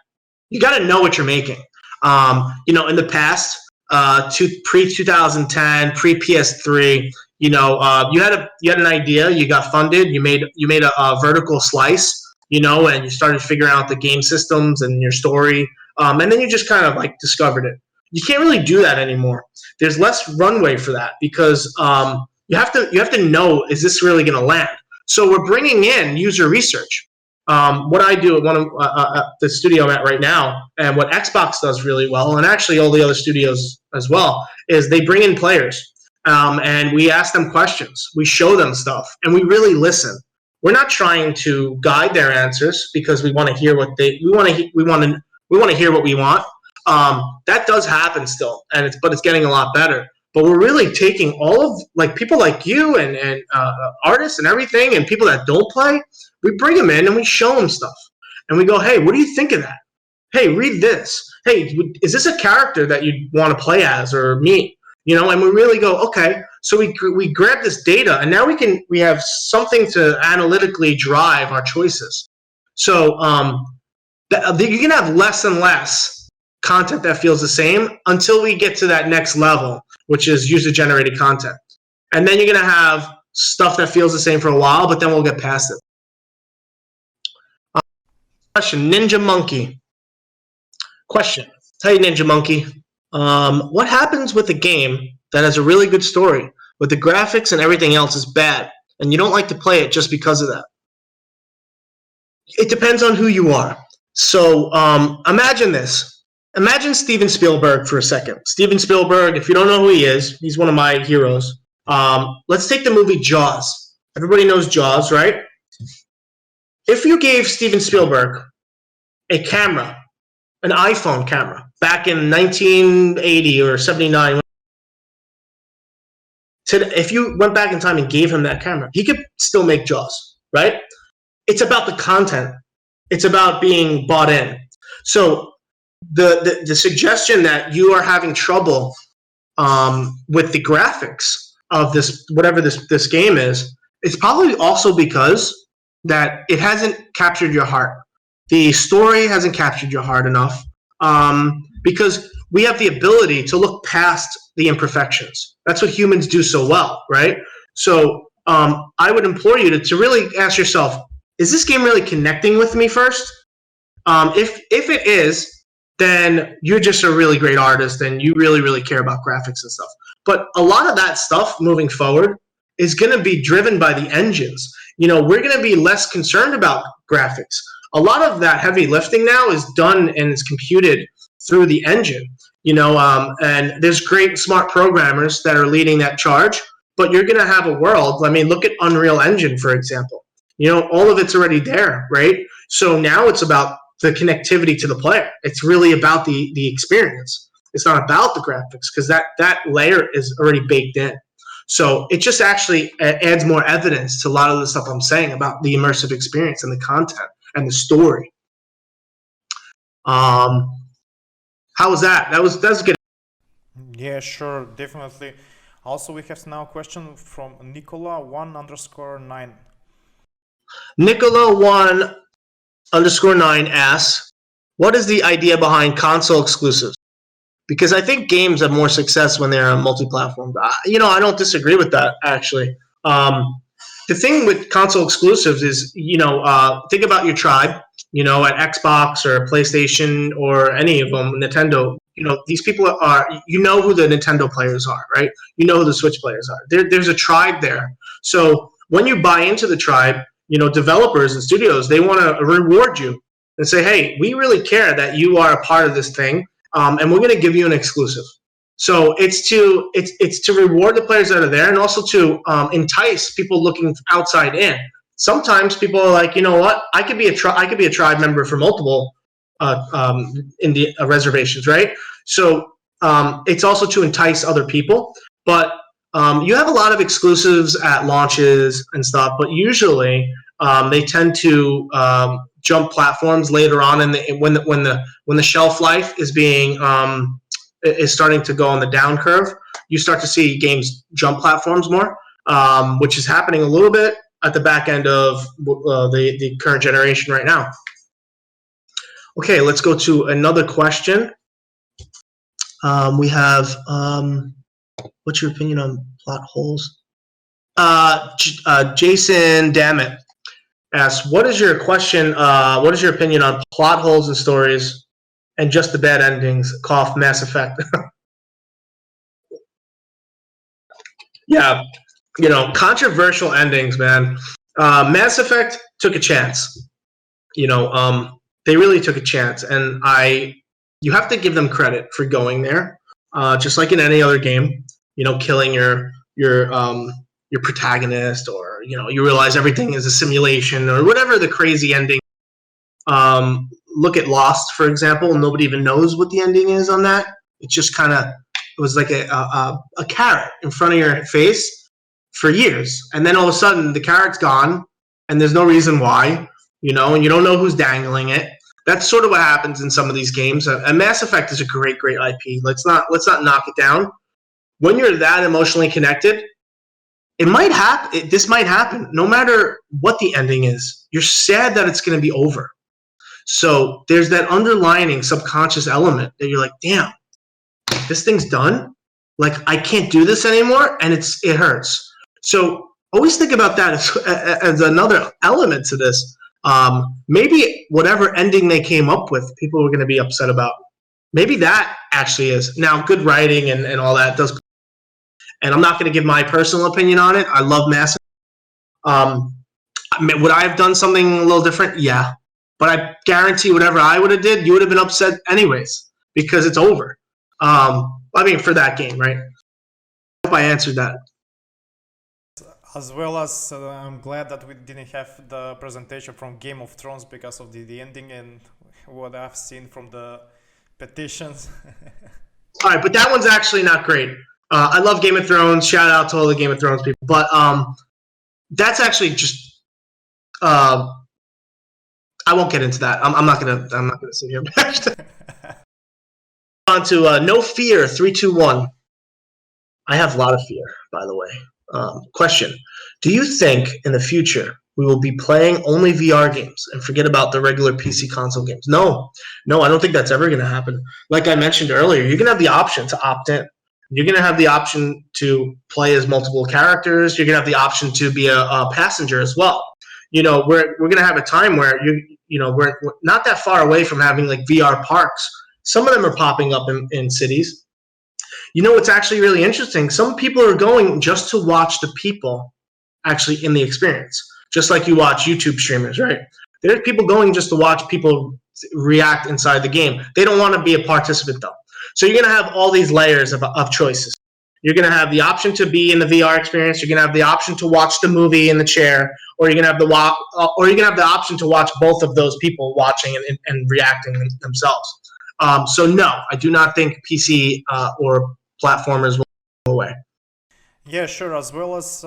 you got to know what you're making. In the past, pre-2010, pre-PS3, you had an idea, you got funded, you made a vertical slice, and you started figuring out the game systems and your story, and then you just kind of like discovered it. You can't really do that anymore. There's less runway for that because you have to know, is this really going to land? So we're bringing in user research. What I do at one of the studio I'm at right now, and what Xbox does really well, and actually all the other studios as well, is they bring in players, and we ask them questions, we show them stuff, and we really listen. We're not trying to guide their answers because we want to hear what we want to hear what we want. That does happen still, but it's getting a lot better. But we're really taking all of like people like you and artists and everything, and people that don't play. We bring them in and we show them stuff, and we go, "Hey, what do you think of that? Hey, read this. Hey, is this a character that you want to play as or meet?" And we really go, "Okay." So we grab this data, and now we have something to analytically drive our choices. So you're gonna have less and less content that feels the same until we get to that next level, which is user-generated content. And then you're going to have stuff that feels the same for a while, but then we'll get past it. Question, Ninja Monkey. Question, hey Ninja Monkey, what happens with a game that has a really good story, but the graphics and everything else is bad, and you don't like to play it just because of that? It depends on who you are. So imagine this. Imagine Steven Spielberg for a second. Steven Spielberg, if you don't know who he is, he's one of my heroes. Let's take the movie Jaws. Everybody knows Jaws, right? If you gave Steven Spielberg a camera, an iPhone camera, back in 1980 or 79, if you went back in time and gave him that camera, he could still make Jaws, right? It's about the content. It's about being bought in. So the suggestion that you are having trouble with the graphics of this, whatever this game is, it's probably also because that it hasn't captured your heart. The story hasn't captured your heart enough, because we have the ability to look past the imperfections. That's what humans do so well, right? So I would implore you to really ask yourself, is this game really connecting with me first? If it is, then you're just a really great artist and you really, really care about graphics and stuff. But a lot of that stuff moving forward is going to be driven by the engines. We're going to be less concerned about graphics. A lot of that heavy lifting now is done and is computed through the engine, and there's great smart programmers that are leading that charge, but you're going to have a world. I mean, look at Unreal Engine, for example. All of it's already there, right? So now it's about the connectivity to the player. It's really about the experience. It's not about the graphics, because that layer is already baked in. So it just actually adds more evidence to a lot of the stuff I'm saying about the immersive experience and the content and the story. How was that? That was good. Yeah, sure, definitely. Also, we have now a question from Nicola1_9. Nicola1_9 asks, what is the idea behind console exclusives? Because I think games have more success when they're on multi-platform. I don't disagree with that, actually. The thing with console exclusives is, think about your tribe, at Xbox or PlayStation or any of them, Nintendo. These people are, who the Nintendo players are, right? Who the Switch players are. There's a tribe there. So when you buy into the tribe, developers and studios, they want to reward you and say, hey, we really care that you are a part of this thing, and we're going to give you an exclusive. So it's to reward the players that are there, and also to entice people looking outside in. Sometimes people are like, you know what, I could be a tribe member for multiple in the reservations, right? So it's also to entice other people, but you have a lot of exclusives at launches and stuff, but usually they tend to jump platforms later on when the shelf life is being is starting to go on the down curve. You start to see games jump platforms more, which is happening a little bit at the back end of the current generation right now. Okay, let's go to another question. We have, what's your opinion on plot holes? Jason Dammit asks, what is your opinion on plot holes in stories and just the bad endings? Cough, Mass Effect. Yeah, controversial endings, man. Mass Effect took a chance. They really took a chance, and you have to give them credit for going there. Just like in any other game, killing your protagonist, or you realize everything is a simulation, or whatever the crazy ending. Look at Lost, for example. Nobody even knows what the ending is on that. It just it was like a carrot in front of your face for years, and then all of a sudden the carrot's gone, and there's no reason why, and you don't know who's dangling it. That's sort of what happens in some of these games. And Mass Effect is a great IP. Let's not knock it down. When you're that emotionally connected, it might happen. This might happen, no matter what the ending is. You're sad that it's going to be over. So there's that underlying subconscious element that you're like, damn, this thing's done. Like, I can't do this anymore, and it hurts. So always think about that as another element to this. Maybe whatever ending they came up with, people were going to be upset about. Maybe that actually is. Now, good writing and all that does. And I'm not going to give my personal opinion on it. I love Mass Effect. Would I have done something a little different? Yeah. But I guarantee whatever I would have did, you would have been upset anyways, because it's over. For that game, right? I hope I answered that. As well as I'm glad that we didn't have the presentation from Game of Thrones because of the ending and what I've seen from the petitions. All right, but that one's actually not great. I love Game of Thrones. Shout out to all the Game of Thrones people. But that's actually just. I won't get into that. I'm not gonna sit here. On to No Fear 321. I have a lot of fear, by the way. Question: do you think in the future we will be playing only VR games and forget about the regular PC console games? No, I don't think that's ever going to happen. Like I mentioned earlier, you're going to have the option to opt in. You're going to have the option to play as multiple characters. You're going to have the option to be a passenger as well. We're going to have a time where we're not that far away from having like VR parks. Some of them are popping up in cities. What's actually really interesting? Some people are going just to watch the people actually in the experience, just like you watch YouTube streamers, right? There's people going just to watch people react inside the game. They don't want to be a participant, though. So you're going to have all these layers of choices. You're going to have the option to be in the VR experience. You're going to have the option to watch the movie in the chair, or you're going to have the option to watch both of those people watching and reacting themselves. So no, I do not think PC or platformers will go away. Yeah, sure. As well as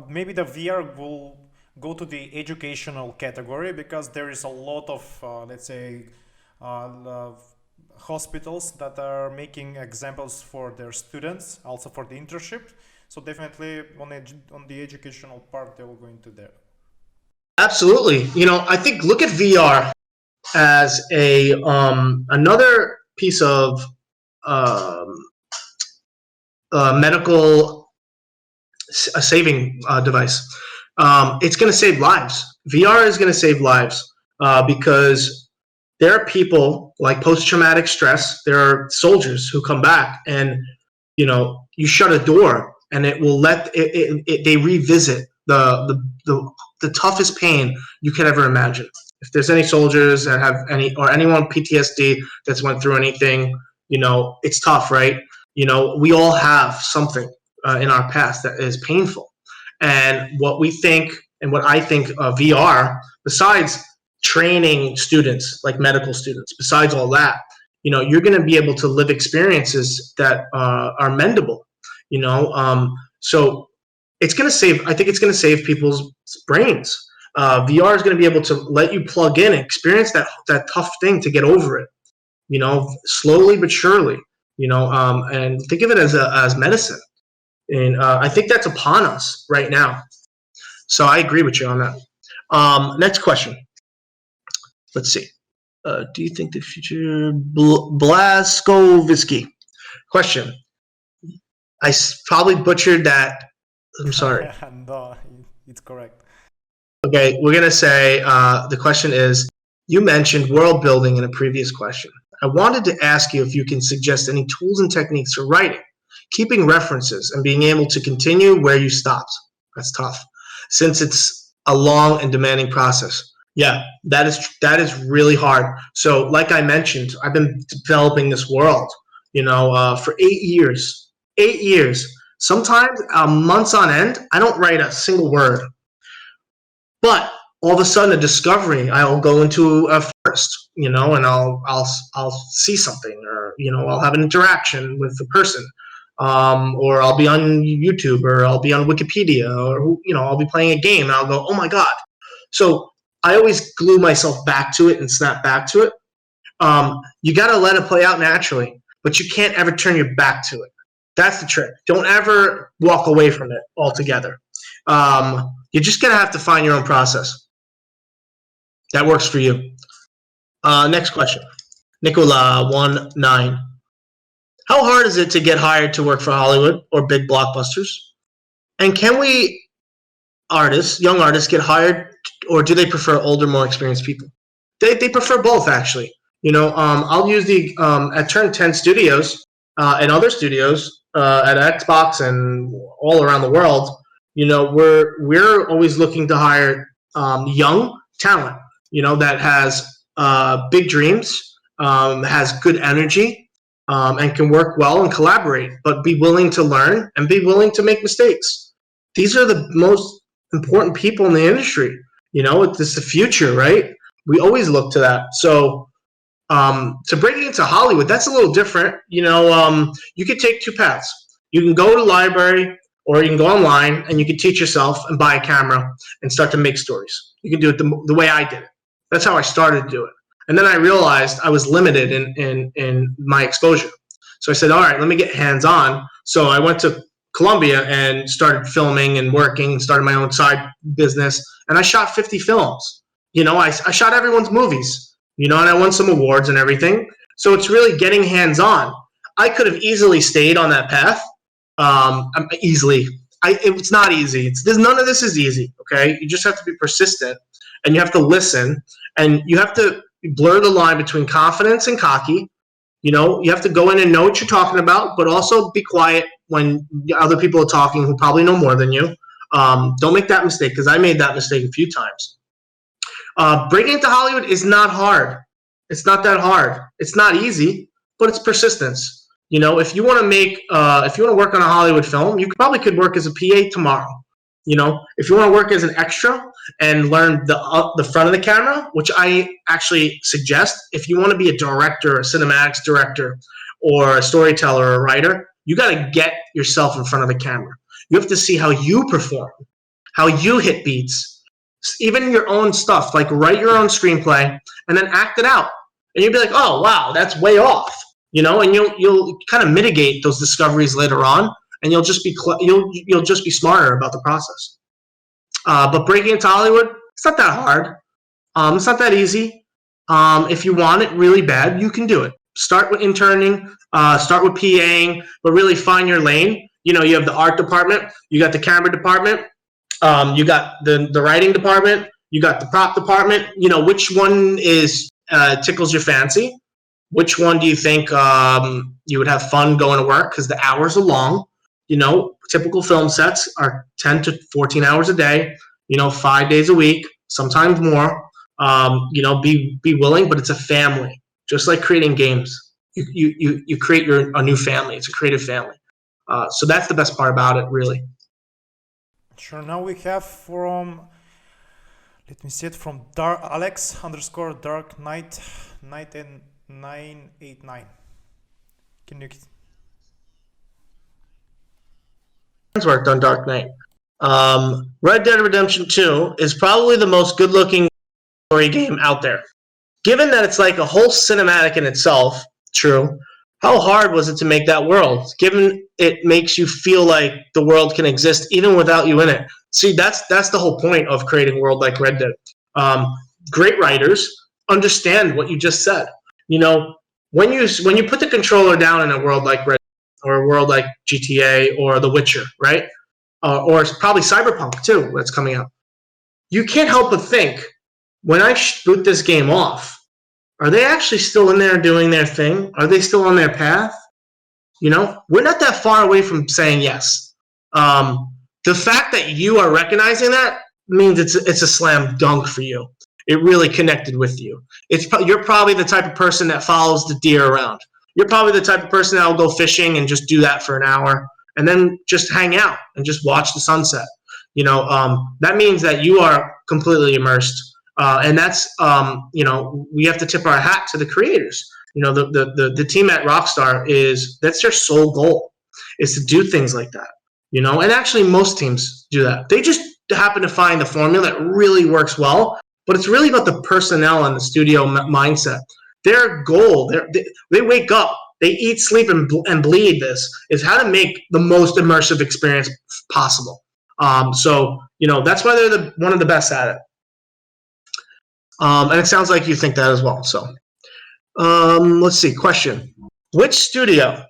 maybe the VR will go to the educational category, because there is a lot of, let's say, hospitals that are making examples for their students, also for the internship. So definitely on the educational part, they will go into there. Absolutely. I think look at VR as another piece of medical saving device. It's going to save lives. VR is going to save lives because there are people like post-traumatic stress. There are soldiers who come back, and you shut a door, and it will they revisit the toughest pain you could ever imagine. If there's any soldiers that have anyone PTSD that's went through anything, it's tough, right? We all have something in our past that is painful. And what I think VR, besides training students like medical students. Besides all that, you're going to be able to live experiences that are mendable. So it's going to save. I think it's going to save people's brains. VR is going to be able to let you plug in and experience that tough thing to get over it. Slowly but surely. And think of it as medicine. And I think that's upon us right now. So I agree with you on that. Next question. Let's see. Do you think the future Blaskovsky question? I probably butchered that. I'm sorry. No, it's correct. Okay, we're gonna say the question is: you mentioned world building in a previous question. I wanted to ask you if you can suggest any tools and techniques for writing, keeping references, and being able to continue where you stopped. That's tough, since it's a long and demanding process. Yeah, that is really hard. So, like I mentioned, I've been developing this world, for 8 years. 8 years. Sometimes months on end, I don't write a single word. But all of a sudden, a discovery, I'll go into a forest, and I'll see something, or I'll have an interaction with a person, or I'll be on YouTube, or I'll be on Wikipedia, or I'll be playing a game, and I'll go, oh my god. So I always glue myself back to it and snap back to it. You got to let it play out naturally, but you can't ever turn your back to it. That's the trick. Don't ever walk away from it altogether. You're just going to have to find your own process that works for you. Next question. Nicola19. How hard is it to get hired to work for Hollywood or big blockbusters? And can young artists, get hired, or do they prefer older, more experienced people? They prefer both, actually. I'll use at Turn 10 Studios and other studios at Xbox and all around the world. We're always looking to hire young talent, that has big dreams, has good energy, and can work well and collaborate, but be willing to learn and be willing to make mistakes. These are the most important people in the industry. It's the future, right? We always look to that. So to break into Hollywood, that's a little different. You could take two paths. You can go to the library, or you can go online and you can teach yourself and buy a camera and start to make stories. You can do it the way I did it. That's how I started to do it. And then I realized I was limited in my exposure. So I said, all right, let me get hands-on. So I went to Columbia and started filming and working and started my own side business. And I shot 50 films. I shot everyone's movies, and I won some awards and everything. So it's really getting hands-on. I could have easily stayed on that path. It's not easy. None of this is easy. Okay, you just have to be persistent, and you have to listen, and you have to blur the line between confidence and cocky. You have to go in and know what you're talking about, but also be quiet when other people are talking who probably know more than you. Don't make that mistake, because I made that mistake a few times. Breaking into Hollywood is not hard. It's not that hard. It's not easy, but it's persistence. If you want to work on a Hollywood film, you probably could work as a PA tomorrow. If you want to work as an extra and learn the front of the camera, which I actually suggest, if you want to be a director, a cinematics director, or a storyteller or a writer, you got to get yourself in front of the camera. You have to see how you perform, how you hit beats, even your own stuff, like write your own screenplay and then act it out. And you'll be like, oh, wow, that's way off. And you'll kind of mitigate those discoveries later on, and you'll just be smarter about the process. But breaking into Hollywood, it's not that hard. It's not that easy. If you want it really bad, you can do it. Start with interning, start with PAing, but really find your lane. You have the art department, you got the camera department, you got the writing department, you got the prop department. Which one tickles your fancy? Which one do you think you would have fun going to work? Because the hours are long. Typical film sets are 10 to 14 hours a day, 5 days a week, sometimes more. Be willing, but it's a family. Just like creating games. You create a new family. It's a creative family. So that's the best part about it, really. Sure. Now we have from Let me see it from Dark Alex underscore Dark Knight 989. Can you? Worked on Dark Knight. Red Dead Redemption 2 is probably the most good-looking story game out there. Given that it's like a whole cinematic in itself, true, how hard was it to make that world? Given it makes you feel like the world can exist even without you in it. See, that's the whole point of creating a world like Red Dead. Great writers understand what you just said. You know, when you put the controller down in a world like Red Dead, or a world like GTA or The Witcher, right? Or probably Cyberpunk too, that's coming out. You can't help but think, when I boot this game off, are they actually still in there doing their thing? Are they still on their path? You know, we're not that far away from saying yes. The fact that you are recognizing that means it's a slam dunk for you. It really connected with you. You're probably the type of person that follows the deer around. You're probably the type of person that will go fishing and just do that for an hour and then just hang out and just watch the sunset. You know, that means that you are completely immersed. And that's, we have to tip our hat to the creators. You know, the team at Rockstar that's their sole goal, is to do things like that. You know, and actually most teams do that. They just happen to find the formula that really works well, but it's really about the personnel and the studio mindset. Their goal, they wake up, they eat, sleep, and bleed this, is how to make the most immersive experience possible. So, you know, that's why they're one of the best at it. And it sounds like you think that as well. So, let's see. Question. Which studio?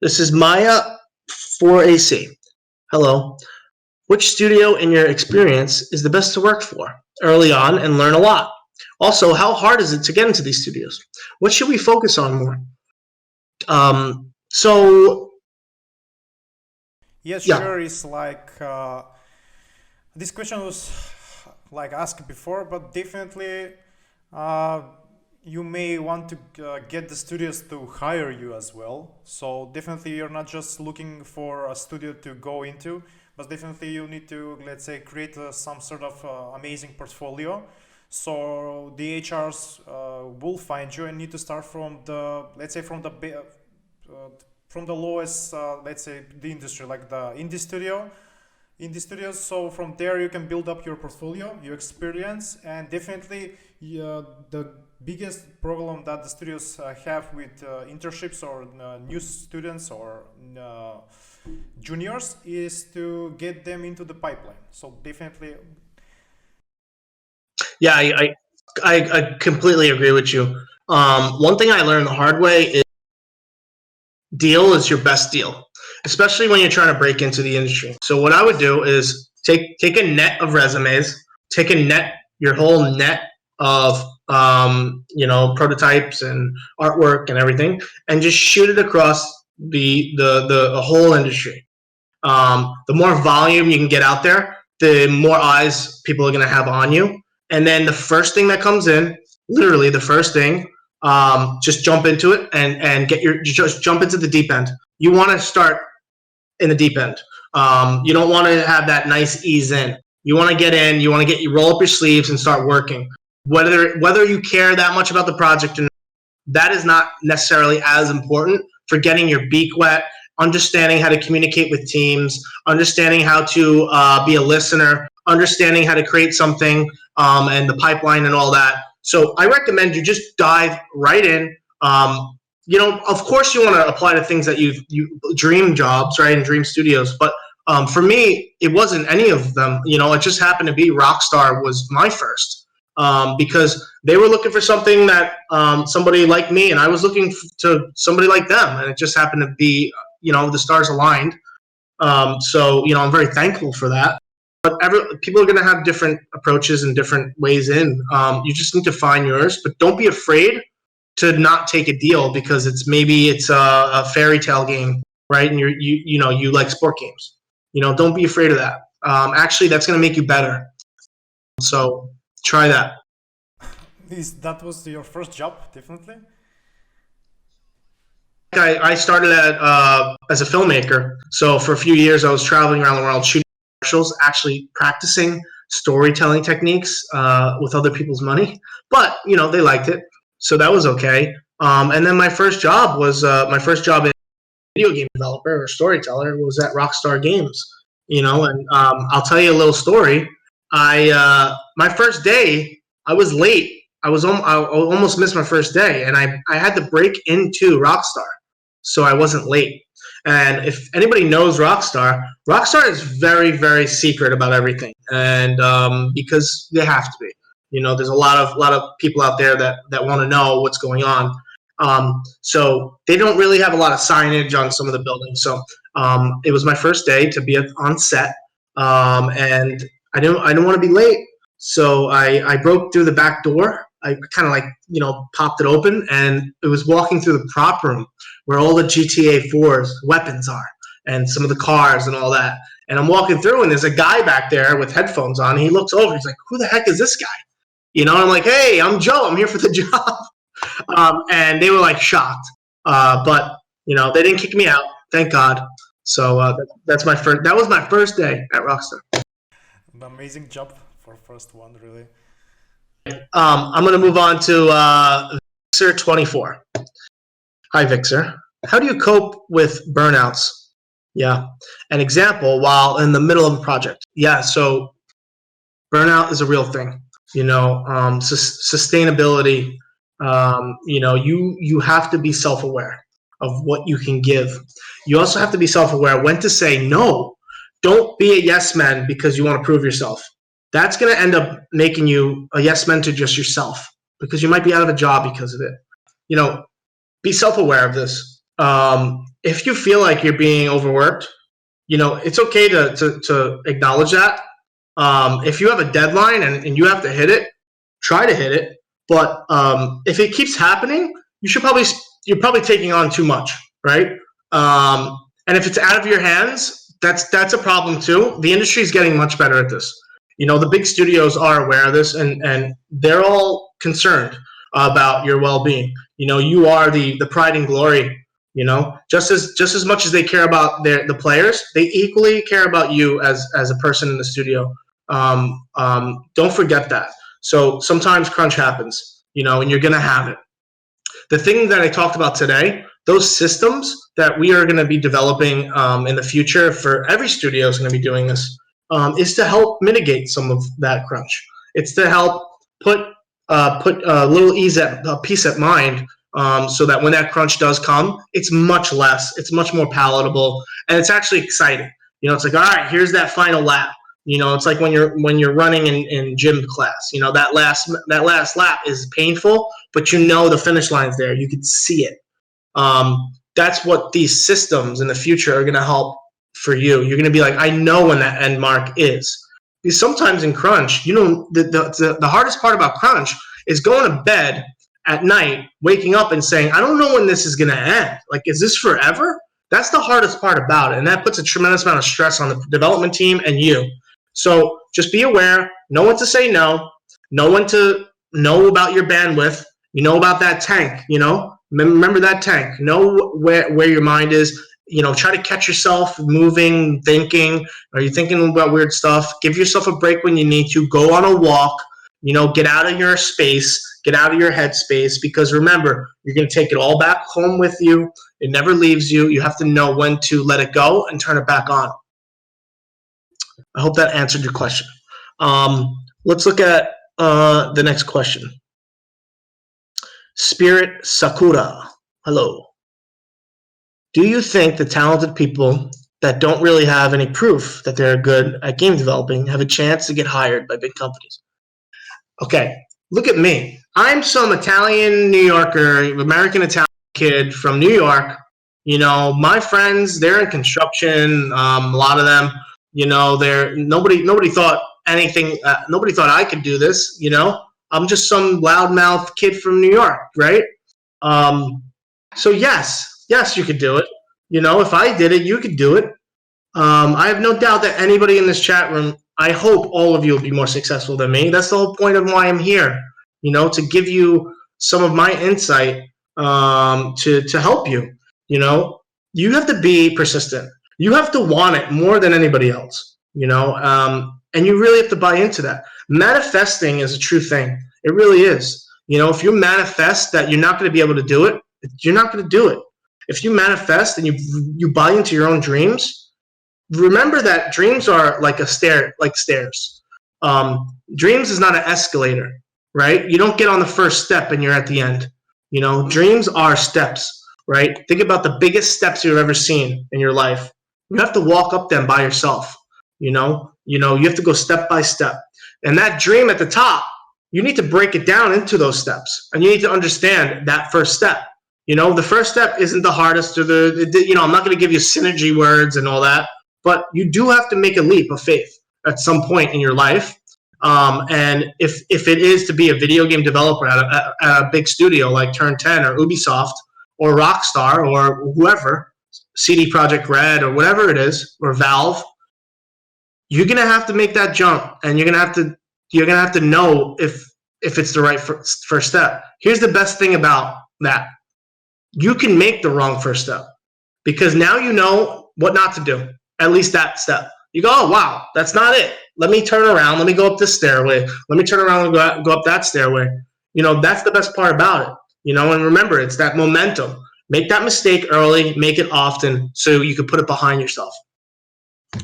This is Maya 4AC. Hello. Which studio in your experience is the best to work for early on and learn a lot? Also, how hard is it to get into these studios? What should we focus on more? Yes, sure. It's like this question was like asked before, but definitely you may want to get the studios to hire you as well. So definitely you're not just looking for a studio to go into, but definitely you need to, let's say, create some sort of amazing portfolio. So the HRs will find you and need to start from the, let's say, from the lowest, let's say, the industry, like the indie studios. So from there you can build up your portfolio, your experience, and definitely the biggest problem that the studios have with internships or new students or juniors is to get them into the pipeline. So definitely. Yeah, I completely agree with you. One thing I learned the hard way is deal is your best deal, especially when you're trying to break into the industry. So what I would do is take a net of resumes, your whole net of prototypes and artwork and everything, and just shoot it across the whole industry. The more volume you can get out there, the more eyes people are going to have on you. And then the first thing that comes in, literally the first thing, just jump into it and just jump into the deep end. You want to start in the deep end. You don't want to have that nice ease in. You want to get in. You want to roll up your sleeves and start working. Whether you care that much about the project or not, that is not necessarily as important for getting your beak wet, understanding how to communicate with teams, understanding how to be a listener, understanding how to create something, and the pipeline and all that. So I recommend you just dive right in. Of course you want to apply to things that you dream jobs, right, and dream studios. But for me, it wasn't any of them. It just happened to be Rockstar was my first, because they were looking for something that somebody like me, and I was looking to somebody like them, and it just happened to be, the stars aligned. So I'm very thankful for that. But people are going to have different approaches and different ways in. You just need to find yours, but don't be afraid to not take a deal because it's a fairy tale game, right? And you like sport games. Don't be afraid of that. Actually, that's going to make you better. So try that. That was your first job, definitely? I started as a filmmaker. So for a few years, I was traveling around the world shooting commercials, actually practicing storytelling techniques with other people's money, but they liked it, so that was okay. And then my first job was in video game developer or storyteller was at Rockstar Games. And I'll tell you a little story. My first day, I was late. I almost missed my first day, and I had to break into Rockstar, so I wasn't late. And if anybody knows Rockstar is very, very secret about everything, and because they have to be. There's a lot of people out there that want to know what's going on. So they don't really have a lot of signage on some of the buildings. So it was my first day to be on set, and I didn't want to be late. So I broke through the back door. I kind of popped it open, and it was walking through the prop room where all the GTA 4's weapons are and some of the cars and all that. And I'm walking through, and there's a guy back there with headphones on. And he looks over. He's like, "Who the heck is this guy?" And I'm like, "Hey, I'm Joe. I'm here for the job." And they were shocked. But they didn't kick me out. Thank God. So that was my first day at Rockstar. An amazing job for first one, really. I'm going to move on to Vixer24. Hi, Vixer. How do you cope with burnouts? Yeah. An example while in the middle of a project. Yeah, so burnout is a real thing. Sustainability, you have to be self-aware of what you can give. You also have to be self-aware when to say no. Don't be a yes man because you want to prove yourself. That's going to end up making you a yes man to just yourself, because you might be out of a job because of it. Be self-aware of this. If you feel like you're being overworked, it's okay to acknowledge that. If you have a deadline and you have to hit it, try to hit it. But if it keeps happening, you're probably taking on too much, right? And if it's out of your hands, that's a problem too. The industry is getting much better at this. The big studios are aware of this, and they're all concerned about your well-being. You are the pride and glory. Just as much as they care about the players, they equally care about you as a person in the studio. Don't forget that. So sometimes crunch happens, and you're gonna have it. The thing that I talked about today, those systems that we are going to be developing in the future for every studio is going to be doing this, is to help mitigate some of that crunch. It's to help put a little peace at mind, so that when that crunch does come, it's much less, it's much more palatable, and it's actually exciting. It's like, all right, here's that final lap. It's like when you're running in gym class. That last lap is painful, but the finish line's there. You can see it. That's what these systems in the future are going to help for you. You're going to be like, I know when that end mark is. Because sometimes in crunch, the hardest part about crunch is going to bed at night, waking up and saying, I don't know when this is going to end. Like, is this forever? That's the hardest part about it. And that puts a tremendous amount of stress on the development team and you. So just be aware, know when to say no, know when to know about your bandwidth, about that tank, remember that tank, know where your mind is, try to catch yourself moving, thinking. Are you thinking about weird stuff? Give yourself a break when you need to, go on a walk, get out of your space, get out of your head space, because remember, you're going to take it all back home with you. It never leaves you. You have to know when to let it go and turn it back on. I hope that answered your question. Let's look at the next question. Spirit Sakura, hello. Do you think the talented people that don't really have any proof that they're good at game developing have a chance to get hired by big companies? Okay, look at me. I'm some Italian New Yorker, American Italian kid from New York. My friends, they're in construction. A lot of them. Nobody thought anything. Nobody thought I could do this. I'm just some loudmouth kid from New York, right? So yes, you could do it. If I did it, you could do it. I have no doubt that anybody in this chat room, I hope all of you will be more successful than me. That's the whole point of why I'm here. To give you some of my insight, to help you. You have to be persistent. You have to want it more than anybody else. And you really have to buy into that. Manifesting is a true thing. It really is. If you manifest that you're not going to be able to do it, you're not going to do it. If you manifest and you buy into your own dreams, remember that dreams are like stairs. Dreams is not an escalator, right? You don't get on the first step and you're at the end. Dreams are steps, right? Think about the biggest steps you've ever seen in your life. You have to walk up them by yourself. You have to go step by step. And that dream at the top, you need to break it down into those steps. And you need to understand that first step. The first step isn't the hardest I'm not going to give you synergy words and all that, but you do have to make a leap of faith at some point in your life. And if it is to be a video game developer at a big studio like Turn 10 or Ubisoft or Rockstar or whoever, CD Projekt Red or whatever it is, or Valve, you're gonna have to make that jump, and you're gonna have to know if it's the right first step. Here's the best thing about that: you can make the wrong first step because now you know what not to do. At least that step. You go, oh wow, that's not it. Let me turn around. Let me go up this stairway. Let me turn around and go up that stairway. That's the best part about it. And remember, it's that momentum. Make that mistake early. Make it often so you can put it behind yourself.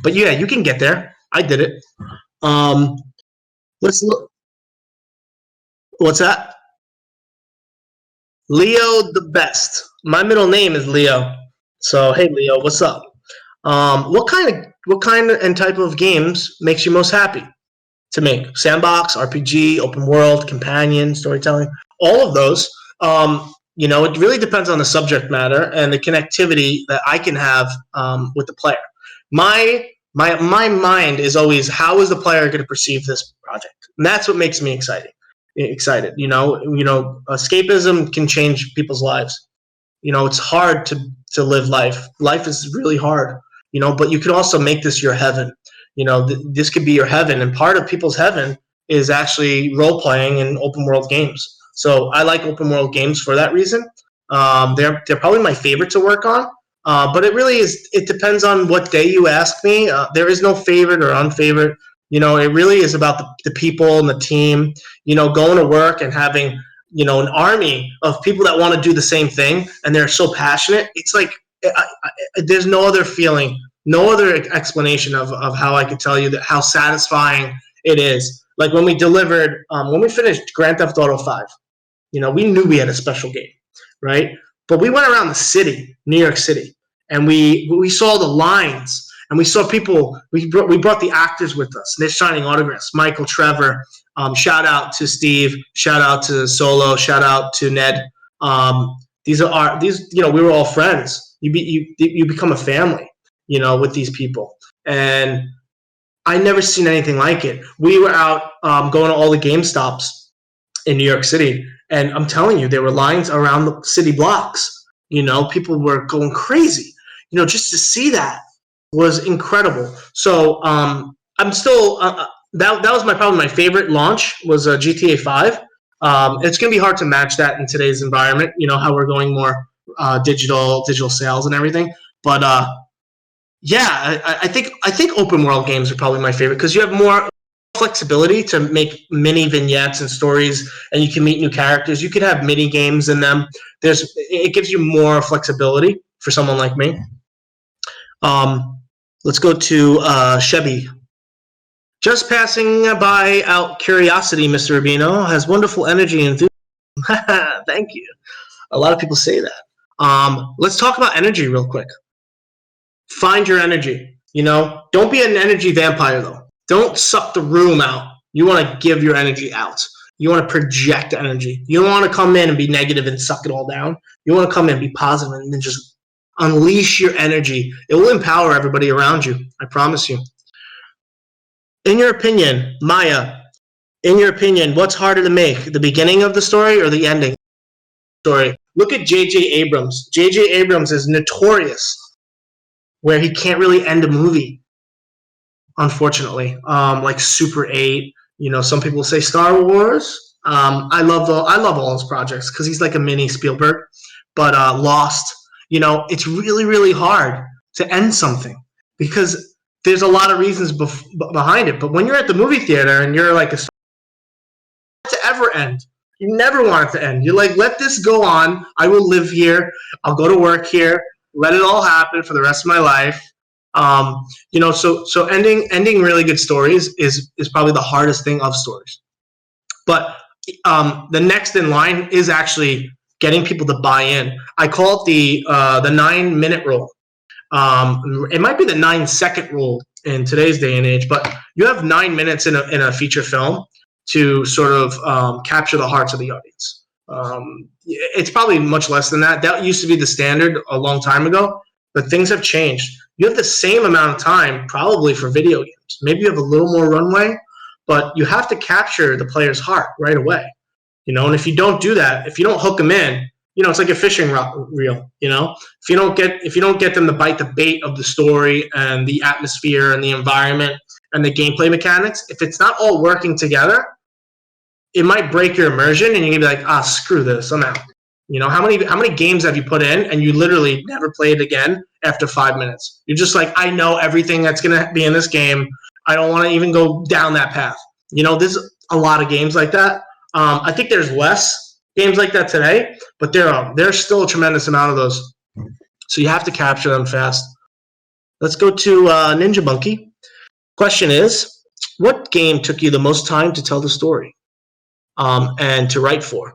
But yeah, you can get there. I did it. Let's look. What's that? Leo the best. My middle name is Leo. So hey Leo, what's up? What kind and type of games makes you most happy to make? Sandbox, RPG, open world, companion, storytelling, all of those. It really depends on the subject matter and the connectivity that I can have with the player. My mind is always, how is the player going to perceive this project? And that's what makes me excited. Escapism can change people's lives. It's hard to live life. Life is really hard, but you can also make this your heaven. This could be your heaven, and part of people's heaven is actually role-playing and open-world games. So I like open-world games for that reason. They're probably my favorite to work on. But it really is, it depends on what day you ask me. There is no favorite or unfavorite. It really is about the people and the team, going to work and having, an army of people that want to do the same thing and they're so passionate. It's like, there's no other feeling, no other explanation of how I could tell you that how satisfying it is. Like when we finished Grand Theft Auto 5, we knew we had a special game, right? But we went around the city, New York City, and we saw the lines, and we saw people. We brought the actors with us, and they're signing autographs. Michael, Trevor, shout out to Steve, shout out to Solo, shout out to Ned. We were all friends. You become a family, with these people, and I never seen anything like it. We were out going to all the GameStops in New York City, and I'm telling you, there were lines around the city blocks. People were going crazy. Just to see that was incredible. So I'm still that was probably my favorite launch was GTA 5. It's going to be hard to match that in today's environment. How we're going more digital sales and everything. But yeah, I think open world games are probably my favorite because you have more flexibility to make mini vignettes and stories, and you can meet new characters. You could have mini games in them. It gives you more flexibility for someone like me. Let's go to Shebby. Just passing by out curiosity, Mr. Rubino has wonderful energy and enthusiasm. Thank you. A lot of people say that. Let's talk about energy real quick. Find your energy. Don't be an energy vampire though. Don't suck the room out. You want to give your energy out. You want to project energy. You don't want to come in and be negative and suck it all down. You want to come in and be positive and then just unleash your energy. It will empower everybody around you. I promise you. In your opinion, Maya, what's harder to make? The beginning of the story or the ending of the story? Look at J.J. Abrams. J.J. Abrams is notorious where he can't really end a movie. Unfortunately, like Super 8, some people say Star Wars. I love all his projects because he's like a mini Spielberg. But Lost, it's really, really hard to end something because there's a lot of reasons behind it. But when you're at the movie theater and you're like, to ever end. You never want it to end. You're like, let this go on. I will live here. I'll go to work here. Let it all happen for the rest of my life. So ending really good stories is probably the hardest thing of stories. But the next in line is actually getting people to buy in. I call it the 9-minute rule. It might be the 9-second rule in today's day and age, but you have 9 minutes in a feature film to sort of capture the hearts of the audience. It's probably much less than that. That used to be the standard a long time ago, but things have changed. You have the same amount of time probably for video games. Maybe you have a little more runway, but you have to capture the player's heart right away. And if you don't do that, if you don't hook them in, it's like a fishing reel. If you don't get them to bite the bait of the story and the atmosphere and the environment and the gameplay mechanics, if it's not all working together, it might break your immersion, and you're gonna be like, screw this, I'm out. How many games have you put in and you literally never play it again after 5 minutes? You're just like, I know everything that's gonna be in this game. I don't want to even go down that path. There's a lot of games like that. I think there's less games like that today, but there's still a tremendous amount of those. So you have to capture them fast. Let's go to Ninja Monkey. Question is, what game took you the most time to tell the story and to write for?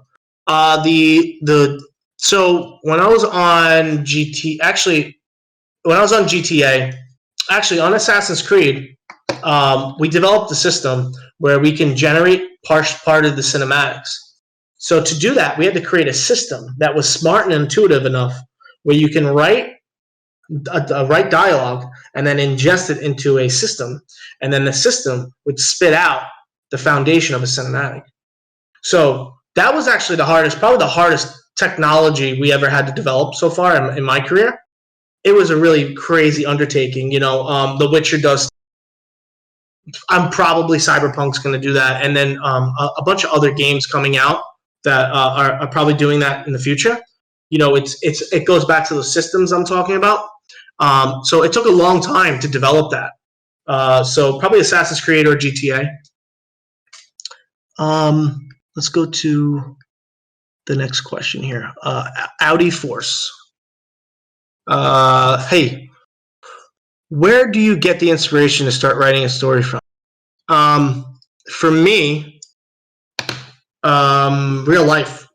So when I was on GTA, actually on Assassin's Creed, we developed a system where we can generate part of the cinematics. So to do that, we had to create a system that was smart and intuitive enough where you can write dialogue and then ingest it into a system, and then the system would spit out the foundation of a cinematic. So that was actually probably the hardest technology we ever had to develop so far in my career. It was a really crazy undertaking. The Witcher does. I'm probably Cyberpunk's going to do that, and then a bunch of other games coming out that are probably doing that in the future. It goes back to the systems I'm talking about. So it took a long time to develop that. So probably Assassin's Creed or GTA. Let's go to the next question here. Audi Force. Hey, where do you get the inspiration to start writing a story from? For me, real life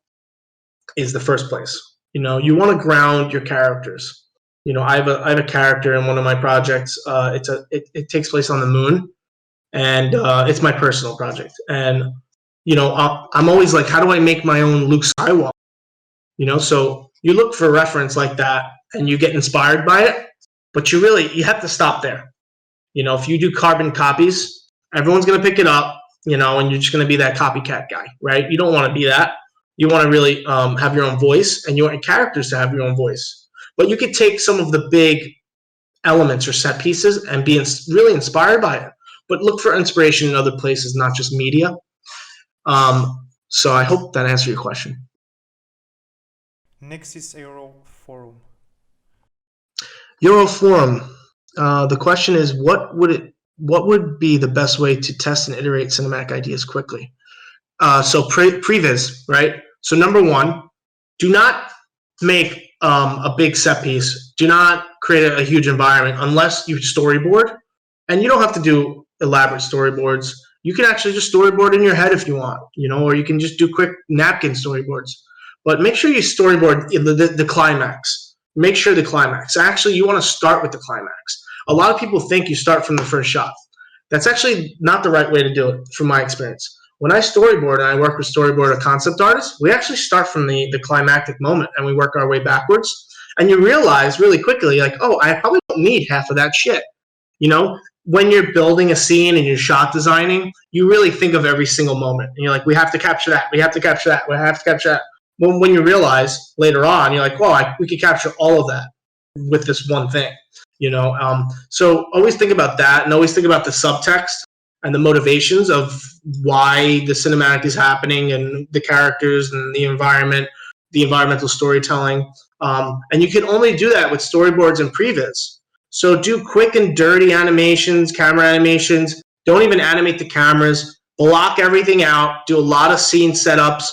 is the first place. You want to ground your characters. I have a character in one of my projects. It takes place on the moon, and it's my personal project. And I'm always like, how do I make my own Luke Skywalker? So you look for reference like that, and you get inspired by it, but you have to stop there. If you do carbon copies, everyone's going to pick it up, and you're just going to be that copycat guy, right? You don't want to be that. You want to really have your own voice, and you want your characters to have your own voice. But you could take some of the big elements or set pieces and be really inspired by it, but look for inspiration in other places, not just media. So I hope that answered your question. Next is Euroforum. Euroforum. The question is, what would be the best way to test and iterate cinematic ideas quickly? So previs, right? So number one, do not make a big set piece. Do not create a huge environment unless you storyboard. And you don't have to do elaborate storyboards. You can actually just storyboard in your head if you want, or you can just do quick napkin storyboards. But make sure you storyboard the climax. Make sure the climax. Actually, you want to start with the climax. A lot of people think you start from the first shot. That's actually not the right way to do it, from my experience. When I storyboard and I work with storyboard or concept artists, we actually start from the climactic moment and we work our way backwards. And you realize really quickly, like, oh, I probably don't need half of that shit. When you're building a scene and you're shot designing, you really think of every single moment. And you're like, we have to capture that. We have to capture that. We have to capture that. When you realize later on, you're like, well, we could capture all of that with this one thing. So always think about that, and always think about the subtext and the motivations of why the cinematic is happening, and the characters and the environment, the environmental storytelling. And you can only do that with storyboards and previs. So do quick and dirty animations, camera animations. Don't even animate the cameras. Block everything out. Do a lot of scene setups.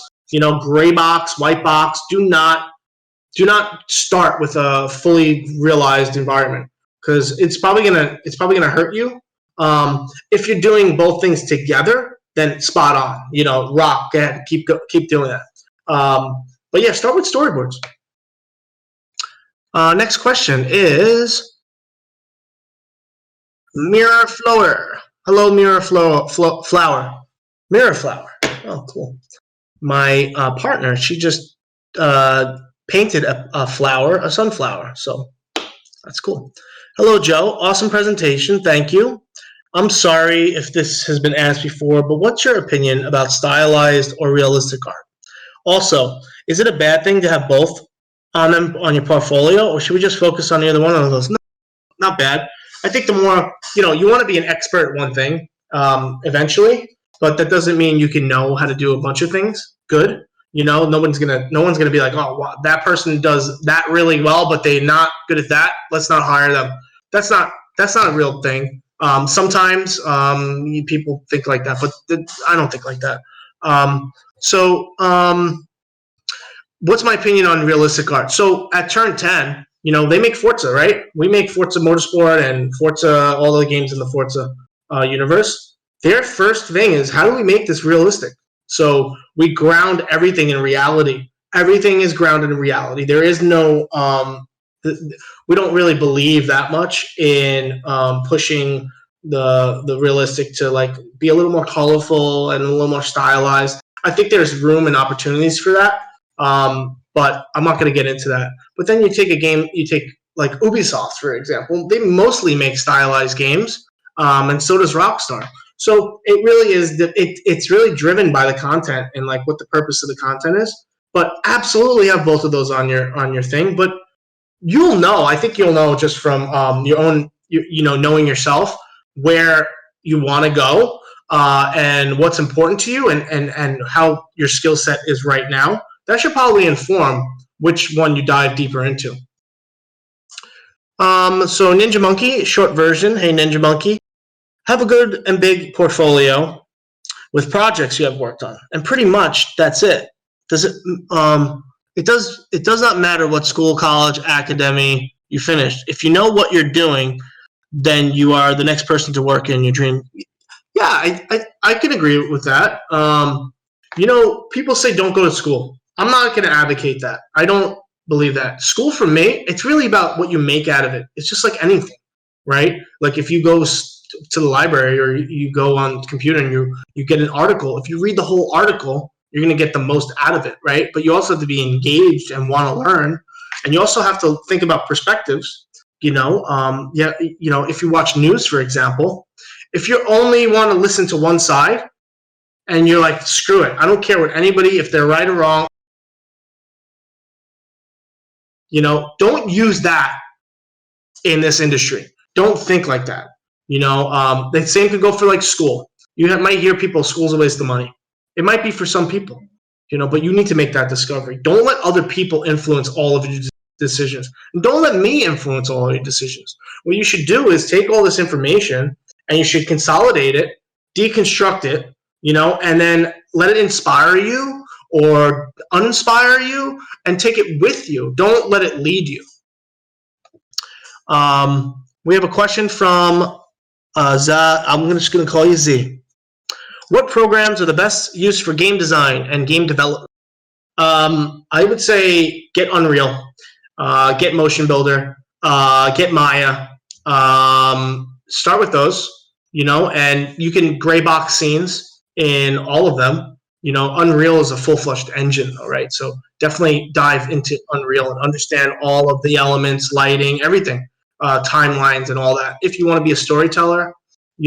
Gray box, white box. Do not start with a fully realized environment, because it's probably gonna hurt you. If you're doing both things together, then spot on. Rock. Go ahead, keep doing that. But yeah, start with storyboards. Next question is Mirror Flower. Hello, Mirror Flower. Mirror Flower. Oh, cool. My partner, she just painted a flower, a sunflower. So that's cool. Hello, Joe. Awesome presentation. Thank you. I'm sorry if this has been asked before, but what's your opinion about stylized or realistic art? Also, is it a bad thing to have both on your portfolio, or should we just focus on either one of those? No, not bad. I think the more, you want to be an expert at one thing eventually, but that doesn't mean you can know how to do a bunch of things good. No one's gonna be like, oh, wow, that person does that really well, but they're not good at that. Let's not hire them. That's not a real thing. Sometimes people think like that, but I don't think like that. What's my opinion on realistic art? So at Turn 10, they make Forza, right? We make Forza Motorsport and Forza, all the games in the Forza universe. Their first thing is, how do we make this realistic? So we ground everything in reality. Everything is grounded in reality. There is no, we don't really believe that much in pushing the realistic to like be a little more colorful and a little more stylized. I think there's room and opportunities for that. But I'm not going to get into that. But then you take a game, like Ubisoft, for example. They mostly make stylized games, and so does Rockstar. So it really is. It's really driven by the content and like what the purpose of the content is. But absolutely have both of those on your thing. But you'll know. I think you'll know just from your own, knowing yourself where you want to go and what's important to you and how your skill set is right now. That should probably inform which one you dive deeper into. So Ninja Monkey, short version. Hey, Ninja Monkey. Have a good and big portfolio with projects you have worked on. And pretty much that's it. It does not matter what school, college, academy you finished. If you know what you're doing, then you are the next person to work in your dream. Yeah, I can agree with that. People say don't go to school. I'm not going to advocate that. I don't believe that. School for me, it's really about what you make out of it. It's just like anything, right? Like if you go to the library or you go on the computer and you get an article, if you read the whole article, you're going to get the most out of it, right? But you also have to be engaged and want to learn. And you also have to think about perspectives, if you watch news, for example, if you only want to listen to one side and you're like, screw it, I don't care what anybody, if they're right or wrong, don't use that in this industry. Don't think like that. The same could go for like school. You might hear people, school's a waste of money. It might be for some people, but you need to make that discovery. Don't let other people influence all of your decisions. And don't let me influence all of your decisions. What you should do is take all this information and you should consolidate it, deconstruct it, and then let it inspire you or uninspire you and take it with you. Don't let it lead you. We have a question from I'm just going to call you Z. What programs are the best used for game design and game development? I would say get Unreal, get Motion Builder, get Maya. Start with those, and you can gray box scenes in all of them. Unreal is a full-fledged engine, though, right? So definitely dive into Unreal and understand all of the elements, lighting, everything, timelines, and all that. If you want to be a storyteller,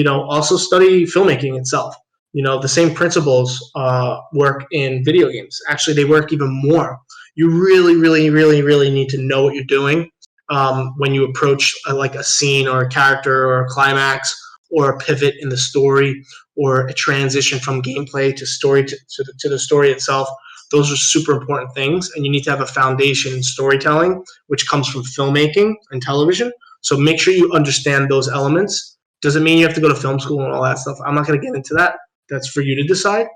also study filmmaking itself. The same principles work in video games. Actually, they work even more. You really, really, really, really need to know what you're doing when you approach like a scene or a character or a climax or a pivot in the story or a transition from gameplay to story to the story itself. Those are super important things, and you need to have a foundation in storytelling, which comes from filmmaking and television. So make sure you understand those elements. Doesn't mean you have to go to film school and all that stuff. I'm not going to get into that. That's for you to decide.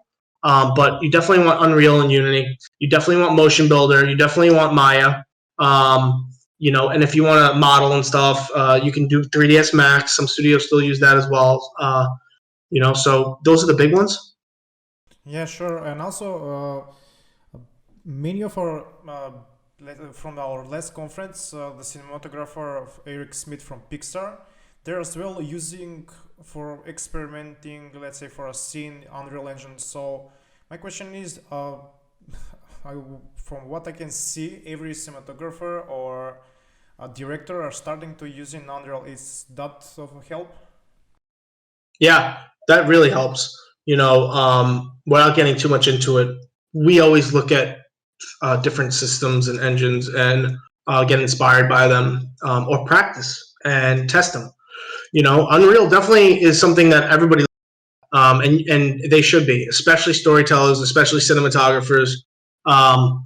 But you definitely want Unreal and Unity. You definitely want Motion Builder. You definitely want Maya. And if you want to model and stuff, you can do 3ds Max. Some studios still use that as well. So those are the big ones. Yeah, sure. And also, many of our from our last conference, the cinematographer of Eric Smith from Pixar, they're as well using for experimenting, let's say, for a scene Unreal Engine. So my question is, from what I can see, every cinematographer or a director are starting to use in Unreal. Is that of help? Yeah, that really helps. Without getting too much into it, we always look at different systems and engines and get inspired by them, or practice and test them. Unreal definitely is something that everybody, and they should be, especially storytellers, especially cinematographers, and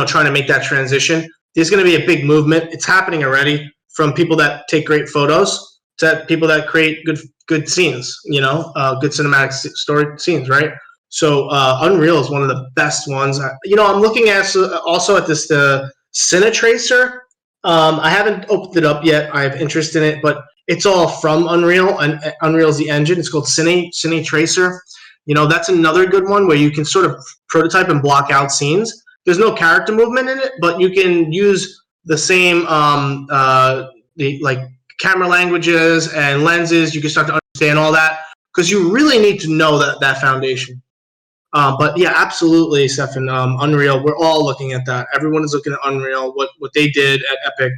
trying to make that transition. There's going to be a big movement. It's happening already, from people that take great photos to people that create good scenes. Good cinematic story scenes, right? So Unreal is one of the best ones. I'm looking at also at this Cine Tracer. I haven't opened it up yet. I have interest in it, but it's all from Unreal, and Unreal's the engine. It's called Cine Tracer. That's another good one where you can sort of prototype and block out scenes. There's no character movement in it, but you can use the same camera languages and lenses. You can start to understand all that, because you really need to know that foundation. But yeah, absolutely, Stefan. Unreal, we're all looking at that. Everyone is looking at Unreal. What they did at Epic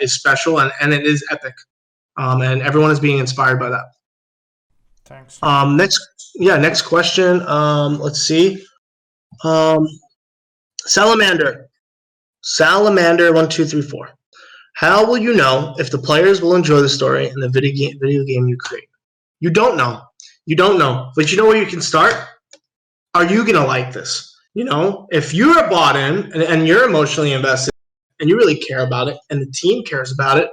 is special, and it is epic. And everyone is being inspired by that. Thanks. Next question. Let's see. Salamander 1234. How will you know if the players will enjoy the story in the video game you create? You don't know. But you know where you can start? Are you going to like this? If you're bought in and you're emotionally invested and you really care about it and the team cares about it,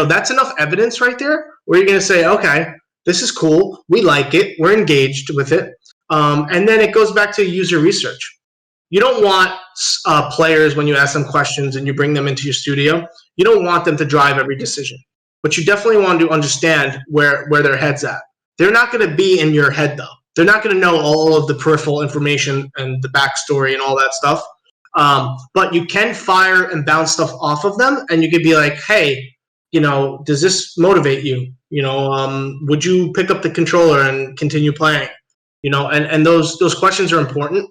that's enough evidence right there where you're going to say, okay, this is cool. We like it. We're engaged with it. And then it goes back to user research. You don't want players, when you ask them questions and you bring them into your studio, you don't want them to drive every decision. But you definitely want to understand where their head's at. They're not going to be in your head, though. They're not going to know all of the peripheral information and the backstory and all that stuff. But you can fire and bounce stuff off of them, and you could be like, hey, does this motivate you? Would you pick up the controller and continue playing? And those questions are important.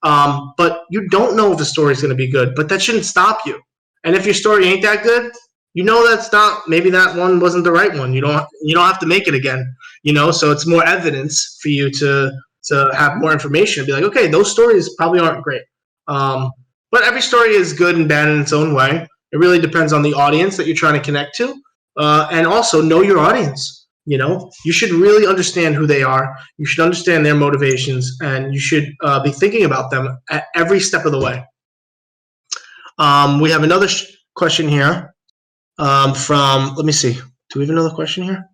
But you don't know if the story is going to be good, but that shouldn't stop you. And if your story ain't that good, that's not, maybe that one wasn't the right one. You don't have to make it again. So it's more evidence for you to have more information. Be like, okay, those stories probably aren't great. But every story is good and bad in its own way. It really depends on the audience that you're trying to connect to, and also know your audience. You should really understand who they are. You should understand their motivations, and you should be thinking about them at every step of the way. We have another question here from, let me see. Do we have another question here?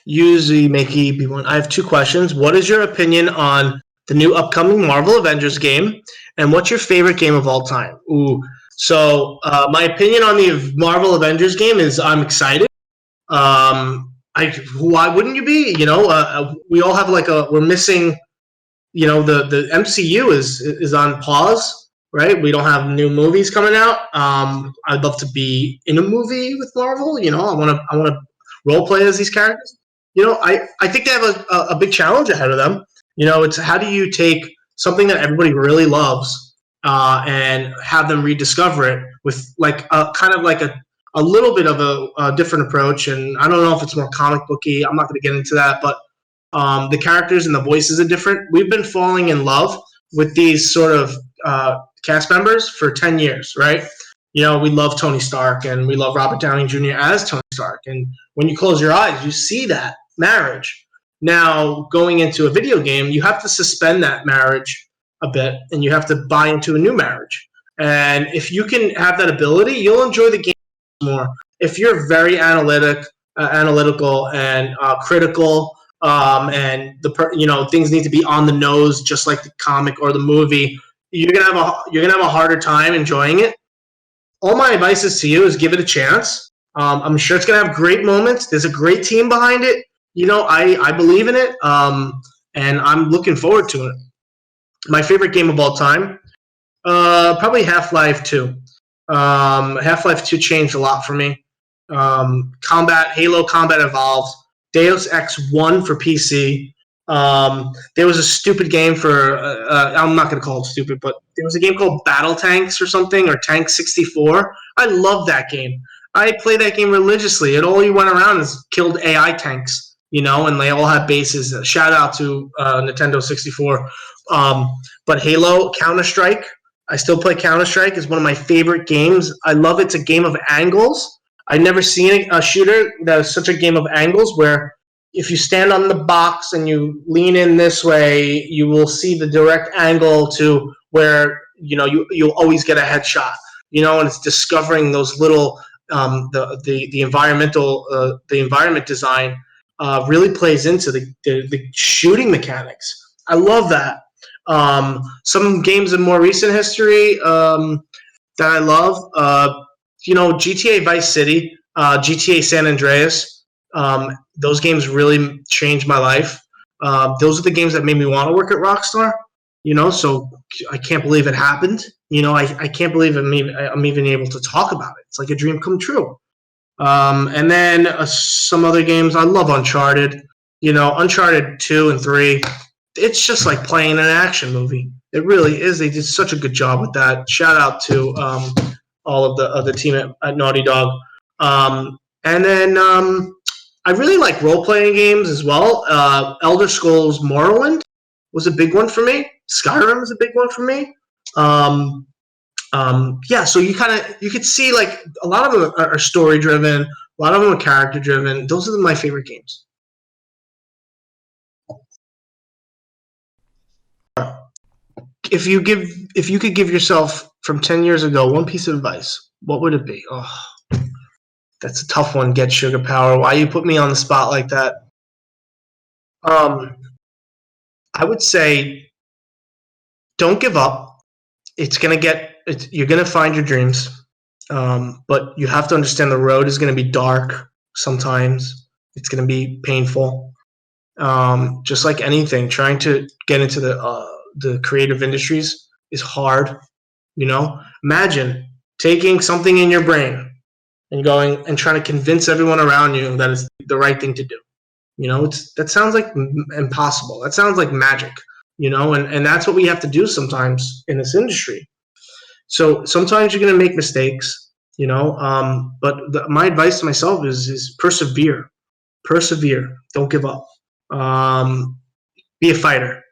Usually Makey B1. I have two questions. What is your opinion on the new upcoming Marvel Avengers game, and what's your favorite game of all time? Ooh. So my opinion on the Marvel Avengers game is I'm excited. Why wouldn't you be? We all have we're missing. The MCU is on pause, right? We don't have new movies coming out. I'd love to be in a movie with Marvel. I want to role play as these characters. I think they have a big challenge ahead of them. It's how do you take something that everybody really loves and have them rediscover it with a little bit of a different approach. And I don't know if it's more comic booky. I'm not going to get into that, but the characters and the voices are different. We've been falling in love with these sort of cast members for 10 years, right? We love Tony Stark and we love Robert Downey Jr. as Tony Stark. And when you close your eyes, you see that marriage. Now, going into a video game, you have to suspend that marriage a bit, and you have to buy into a new marriage. And if you can have that ability, you'll enjoy the game more. If you're very analytical and critical, and things need to be on the nose, just like the comic or the movie, you're gonna have a harder time enjoying it. All my advice is to you is give it a chance. I'm sure it's gonna have great moments. There's a great team behind it. I believe in it, and I'm looking forward to it. My favorite game of all time, probably Half-Life 2. Half-Life 2 changed a lot for me. Halo Combat Evolved, Deus Ex 1 for PC. There was a stupid game for, I'm not going to call it stupid, but there was a game called Battle Tanks or something, or Tank 64. I love that game. I played that game religiously. And all you went around is killed AI tanks, and they all had bases. Shout out to Nintendo 64. But Halo, Counter-Strike, I still play Counter-Strike. It's one of my favorite games. I love it. It's a game of angles. I've never seen a shooter that is such a game of angles where if you stand on the box and you lean in this way, you will see the direct angle to where you'll always get a headshot. And it's discovering those little the environment design really plays into the shooting mechanics. I love that. Some games in more recent history that I love, GTA Vice City, GTA San Andreas. Those games really changed my life. Those are the games that made me want to work at Rockstar. So I can't believe it happened. I can't believe I'm even able to talk about it. It's like a dream come true. And then some other games. I love Uncharted. Uncharted 2 and 3. It's just like playing an action movie. It really is. They did such a good job with that. Shout out to all of the team at Naughty Dog. And then I really like role-playing games as well. Elder Scrolls Morrowind was a big one for me. Skyrim is a big one for me. So you could see like a lot of them are story-driven. A lot of them are character-driven. Those are my favorite games. If you could give yourself from 10 years ago one piece of advice, what would it be? Oh, that's a tough one. Get Sugar Power. Why you put me on the spot like that? I would say, don't give up. You're gonna find your dreams, but you have to understand the road is gonna be dark sometimes. It's gonna be painful. Just like anything, trying to get into the creative industries is hard. Imagine taking something in your brain and going and trying to convince everyone around you that it's the right thing to do. That sounds like impossible. That sounds like magic. And that's what we have to do sometimes in this industry. So sometimes you're going to make mistakes. But my advice to myself is persevere. Don't give up. Be a fighter.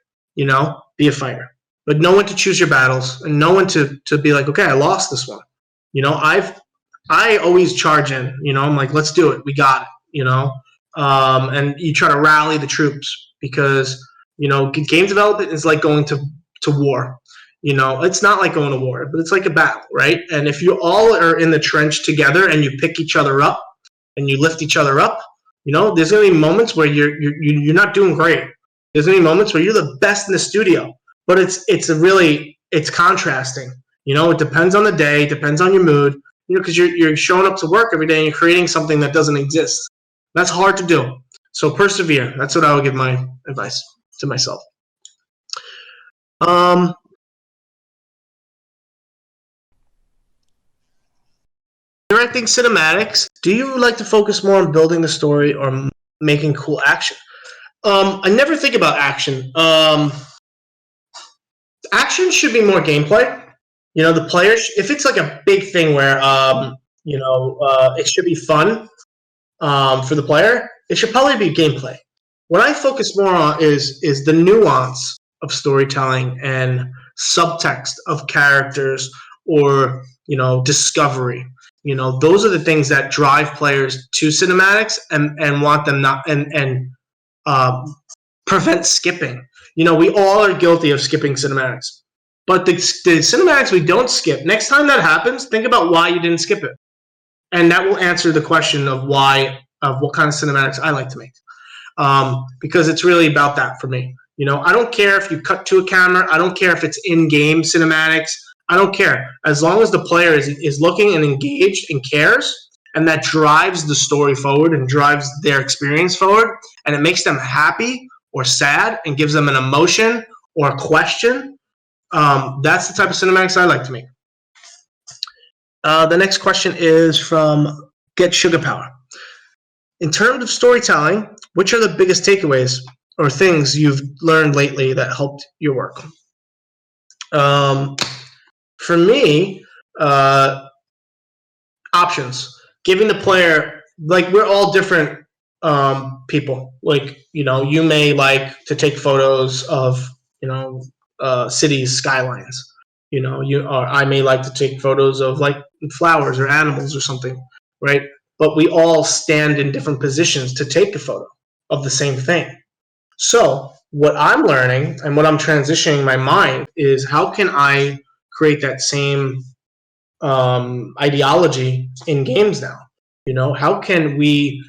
Be a fighter, but know when to choose your battles and know when to be like, okay, I lost this one. I always charge in. I'm like, let's do it. We got it. And you try to rally the troops because game development is like going to war. It's not like going to war, but it's like a battle, right? And if you all are in the trench together and you pick each other up and you lift each other up, there's gonna be moments where you're not doing great. There's gonna be moments where you're the best in the studio, but it's contrasting. It depends on the day, depends on your mood. Because you're showing up to work every day and you're creating something that doesn't exist. That's hard to do. So persevere. That's what I would give my advice to myself. Directing cinematics. Do you like to focus more on building the story or making cool action? I never think about action. Action should be more gameplay. The players, if it's like a big thing where, it should be fun for the player, it should probably be gameplay. What I focus more on is the nuance of storytelling and subtext of characters or, discovery. Those are the things that drive players to cinematics and want them not and prevent skipping. We all are guilty of skipping cinematics. But the cinematics we don't skip, next time that happens, think about why you didn't skip it. And that will answer the question of what kind of cinematics I like to make. Because it's really about that for me. I don't care if you cut to a camera. I don't care if it's in-game cinematics. I don't care. As long as the player is looking and engaged and cares, and that drives the story forward and drives their experience forward, and it makes them happy or sad and gives them an emotion or a question, that's the type of cinematics I like to make. The next question is from Get Sugar Power. In terms of storytelling, which are the biggest takeaways or things you've learned lately that helped your work? For me, options. Giving the player, we're all different people. You may like to take photos of, cities, skylines. Or I may like to take photos of flowers or animals or something, right? But we all stand in different positions to take a photo of the same thing. So what I'm learning and what I'm transitioning my mind is, how can I create that same ideology in games now? How can we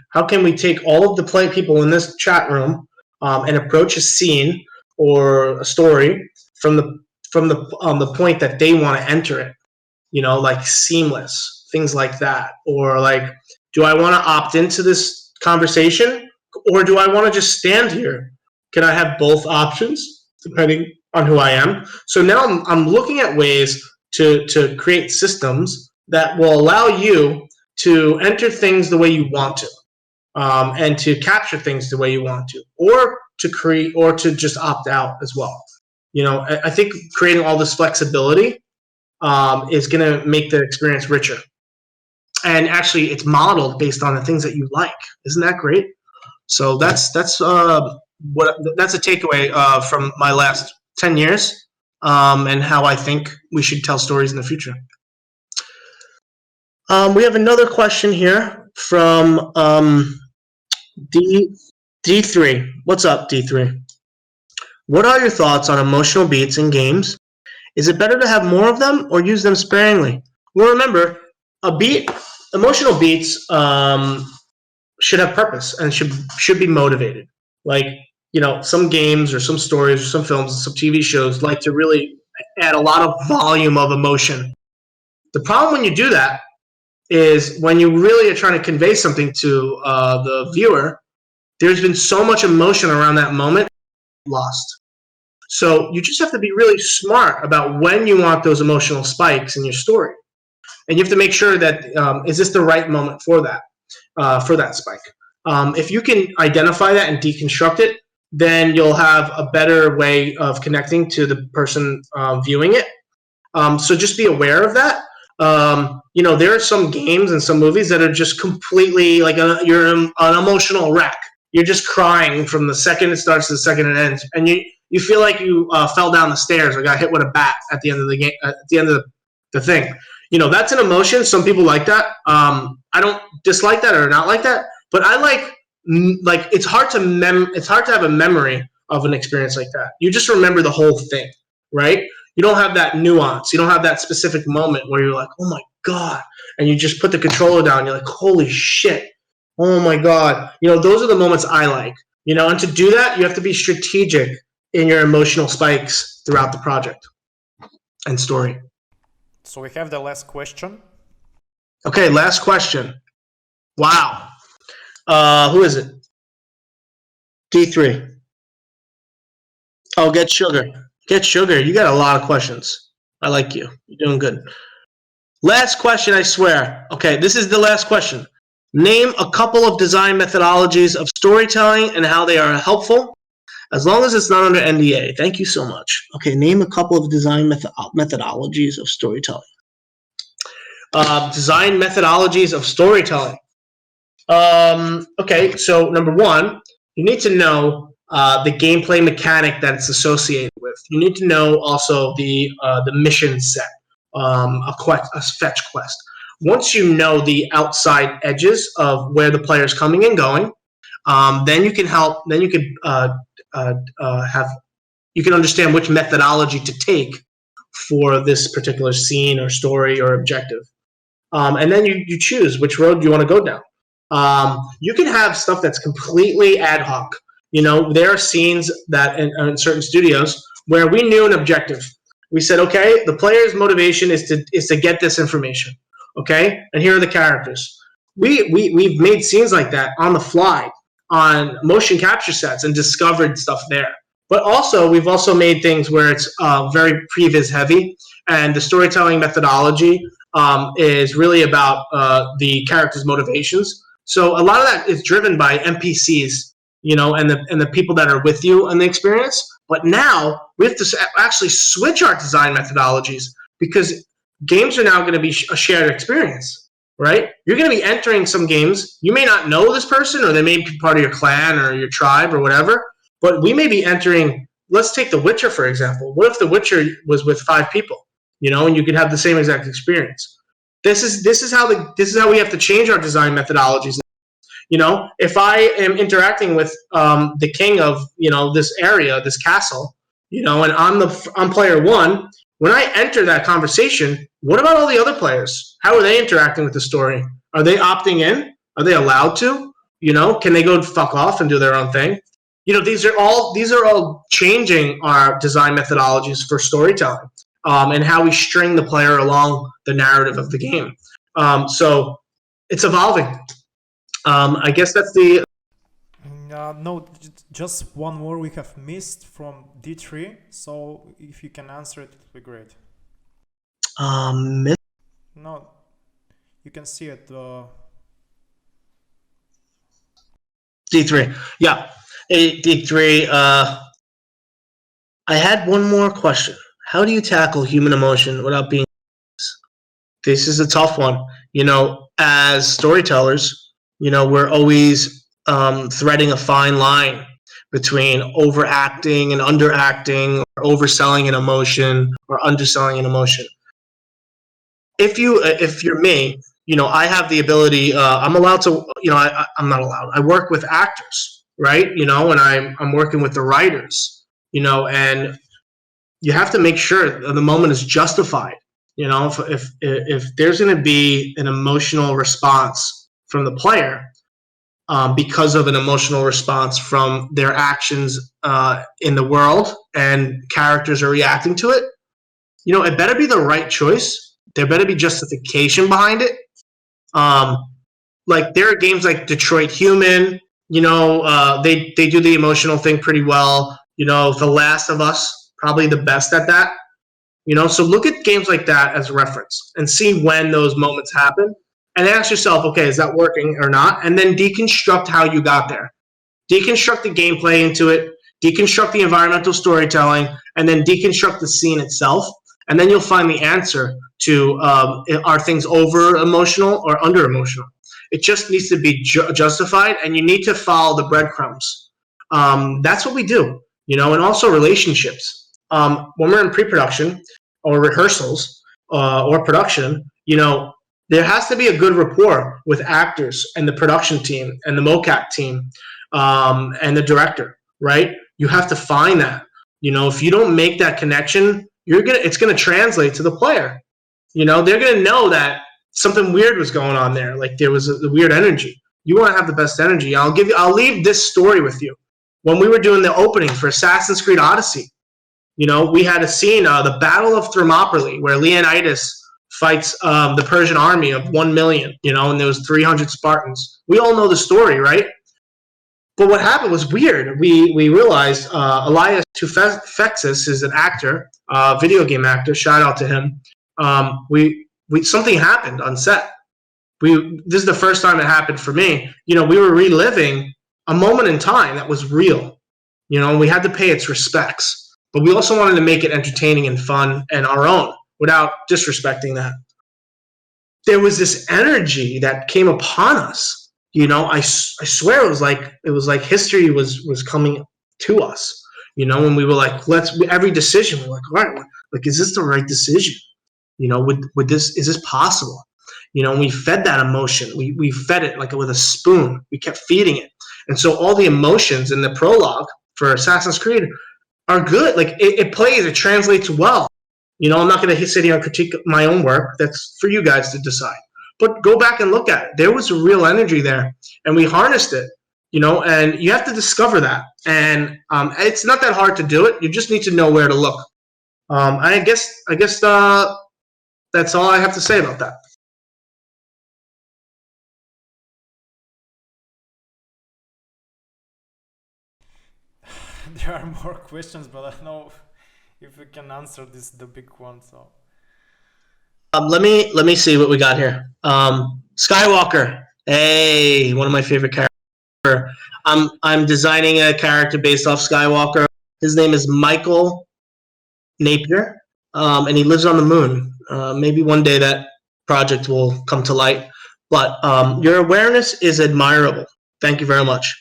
take all of the people in this chat room and approach a scene or a story from the point that they want to enter it, seamless, things like that. Or do I want to opt into this conversation, or do I want to just stand here? Can I have both options depending on who I am? So now I'm looking at ways to create systems that will allow you to enter things the way you want to, and to capture things the way you want to, or to create, or to just opt out as well. I think creating all this flexibility is going to make the experience richer. And actually, it's modeled based on the things that you like. Isn't that great? So that's a takeaway from my last 10 years, and how I think we should tell stories in the future. We have another question here from D3. What's up, D3? What are your thoughts on emotional beats in games? Is it better to have more of them or use them sparingly? Well, remember, emotional beats should have purpose and should be motivated. Some games or some stories or some films and some TV shows like to really add a lot of volume of emotion. The problem when you do that is when you really are trying to convey something to the viewer, there's been so much emotion around that moment lost. So you just have to be really smart about when you want those emotional spikes in your story. And you have to make sure that, is this the right moment for that spike? If you can identify that and deconstruct it, then you'll have a better way of connecting to the person viewing it. So just be aware of that. There are some games and some movies that are just completely you're an emotional wreck. You're just crying from the second it starts to the second it ends, and you feel like you fell down the stairs or got hit with a bat at the end of the game, at the end of the thing. That's an emotion. Some people like that. I don't dislike that or not like that, but I like it's hard to have a memory of an experience like that. You just remember the whole thing, right? You don't have that nuance. You don't have that specific moment where you're like, oh my God, and you just put the controller down. You're like, holy shit. Oh my God. Those are the moments I like, and to do that, you have to be strategic in your emotional spikes throughout the project and story. So we have the last question. Okay, last question. Wow. Who is it? D3. Oh, Get Sugar. Get Sugar. You got a lot of questions. I like you. You're doing good. Last question, I swear. Okay, this is the last question. Name a couple of design methodologies of storytelling and how they are helpful, as long as it's not under NDA. Thank you so much. Okay, name a couple of design methodologies of storytelling. Design methodologies of storytelling. Okay, so number one, you need to know the gameplay mechanic that it's associated with. You need to know also the mission set, a fetch quest. Once you know the outside edges of where the player is coming and going, then you can help. Then you can have you can understand which methodology to take for this particular scene or story or objective. And then you choose which road you want to go down. You can have stuff that's completely ad hoc. There are scenes that in certain studios where we knew an objective. We said, okay, the player's motivation is to get this information. Okay, and here are the characters. We've made scenes like that on the fly on motion capture sets and discovered stuff there. But also, we've also made things where it's very previs heavy, and the storytelling methodology is really about the character's motivations. So a lot of that is driven by NPCs, and the people that are with you in the experience. But now we have to actually switch our design methodologies because games are now going to be a shared experience, right? You're going to be entering some games. You may not know this person, or they may be part of your clan or your tribe or whatever. But we may be entering. Let's take The Witcher for example. What if The Witcher was with 5 people, and you could have the same exact experience? This is how we have to change our design methodologies. If I am interacting with the king of this area, this castle, and I'm player 1, when I enter that conversation, what about all the other players? How are they interacting with the story? Are they opting in? Are they allowed to? Can they go fuck off and do their own thing? These are all changing our design methodologies for storytelling and how we string the player along the narrative of the game. So it's evolving. I guess that's the. No, just one more we have missed from D3. So if you can answer it, it would be great. No, you can see it. D3, yeah. D3, I had one more question. How do you tackle human emotion without being? This is a tough one. As storytellers, we're always threading a fine line between overacting and underacting, or overselling an emotion or underselling an emotion. If you're me, I have the ability. I'm allowed to. I'm not allowed. I work with actors. Right, and I'm working with the writers, and you have to make sure that the moment is justified. If there's going to be an emotional response from the player because of an emotional response from their actions in the world, and characters are reacting to it, it better be the right choice. There better be justification behind it. Like there are games like Detroit Human. They do the emotional thing pretty well. The Last of Us, probably the best at that. So look at games like that as a reference and see when those moments happen and ask yourself, okay, is that working or not? And then deconstruct how you got there. Deconstruct the gameplay into it, deconstruct the environmental storytelling, and then deconstruct the scene itself. And then you'll find the answer to are things over emotional or under emotional? It just needs to be justified, and you need to follow the breadcrumbs. That's what we do, and also relationships. When we're in pre-production or rehearsals or production, there has to be a good rapport with actors and the production team and the mocap team and the director, right? You have to find that. If you don't make that connection, it's gonna translate to the player. They're gonna know that something weird was going on there. Like there was a weird energy. You want to have the best energy. I'll leave this story with you. When we were doing the opening for Assassin's Creed Odyssey, we had a scene, the Battle of Thermopylae, where Leonidas fights the Persian army of 1 million, and there was 300 Spartans. We all know the story, right? But what happened was weird. We realized Elias Toufexis is an actor, video game actor. Shout out to him. Something happened on set. This is the first time it happened for me. We were reliving a moment in time that was real. We had to pay its respects, but we also wanted to make it entertaining and fun and our own without disrespecting that. There was this energy that came upon us. I swear it was like history was coming to us. When we were like, every decision we're like, all right, like, is this the right decision? Is this possible? We fed that emotion. We fed it like with a spoon. We kept feeding it. And so all the emotions in the prologue for Assassin's Creed, are good. Like it plays, it translates well. I'm not going to sit here and critique my own work. That's for you guys to decide. But go back and look at it. There was a real energy there, and we harnessed it. And you have to discover that. And it's not that hard to do it. You just need to know where to look. I guess that's all I have to say about that. There are more questions, but I don't know if we can answer the big one. So let me see what we got here. Skywalker, hey, one of my favorite characters. I'm designing a character based off Skywalker. His name is Michael Napier, and he lives on the moon. Maybe one day that project will come to light. But your awareness is admirable. Thank you very much.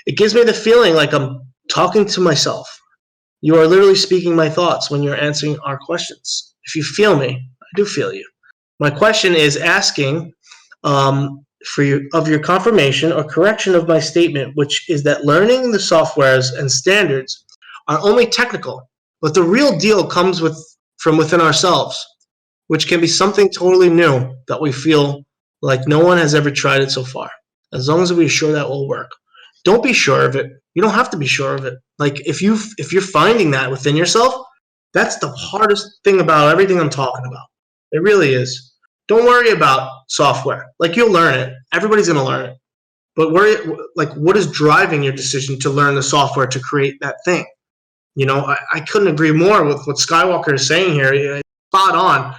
It gives me the feeling like I'm talking to myself. You are literally speaking my thoughts when you're answering our questions. If you feel me, I do feel you. My question is asking of your confirmation or correction of my statement, which is that learning the softwares and standards are only technical, but the real deal comes from within ourselves, which can be something totally new that we feel like no one has ever tried it so far. As long as we're sure that will work. Don't be sure of it. You don't have to be sure of it. Like if you're finding that within yourself, that's the hardest thing about everything I'm talking about. It really is. Don't worry about software. Like you'll learn it. Everybody's gonna learn it. But what is driving your decision to learn the software to create that thing? I couldn't agree more with what Skywalker is saying here. Spot on.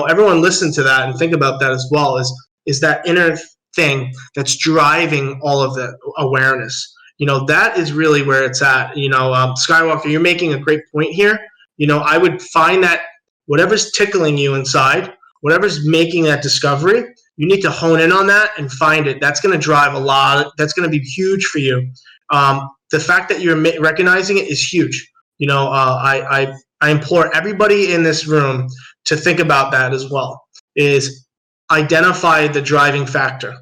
Everyone listen to that and think about that as well. Is that inner thing that's driving all of the awareness? That is really where it's at. Skywalker, you're making a great point here. I would find that whatever's tickling you inside, whatever's making that discovery, you need to hone in on that and find it. That's going to drive a lot. That's going to be huge for you. The fact that you're recognizing it is huge. I implore everybody in this room to think about that as well. Is identify the driving factor.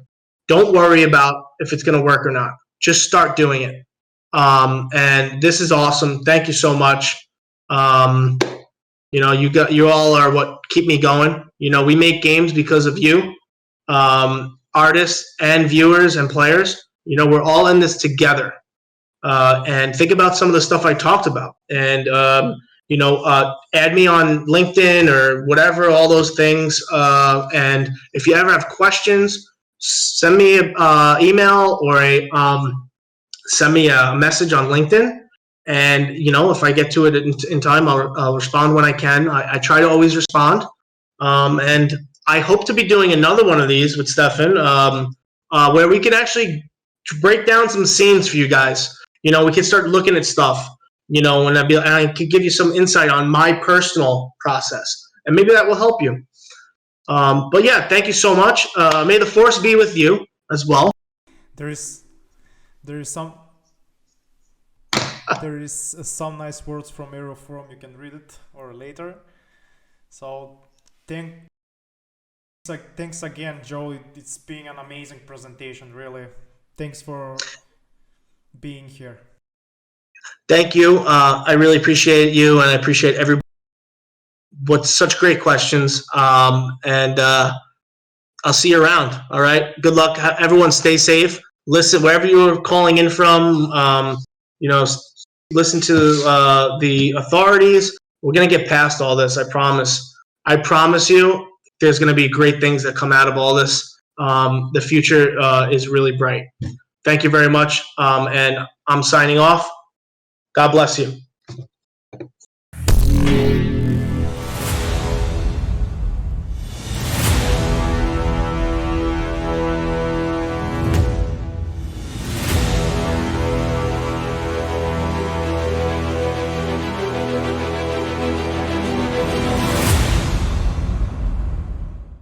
Don't worry about if it's going to work or not. Just start doing it. And this is awesome. Thank you so much. You all are what keep me going. We make games because of you, artists and viewers and players. We're all in this together. And think about some of the stuff I talked about. And add me on LinkedIn or whatever, all those things. And if you ever have questions, send me an email or send me a message on LinkedIn. And, if I get to it in time, I'll respond when I can. I try to always respond. And I hope to be doing another one of these with Stefan, where we can actually break down some scenes for you guys. We can start looking at stuff, and I can give you some insight on my personal process, and maybe that will help you. But yeah, thank you so much. May the force be with you as well. There is some nice words from Aeroforum. You can read it or later. So thanks again, Joe. It's been an amazing presentation, really. Thanks for being here. Thank you. I really appreciate you, and I appreciate everybody. With such great questions. And I'll see you around. All right. Good luck. Everyone stay safe. Listen, wherever you're calling in from, listen to the authorities. We're going to get past all this. I promise. I promise you there's going to be great things that come out of all this. The future is really bright. Thank you very much. And I'm signing off. God bless you.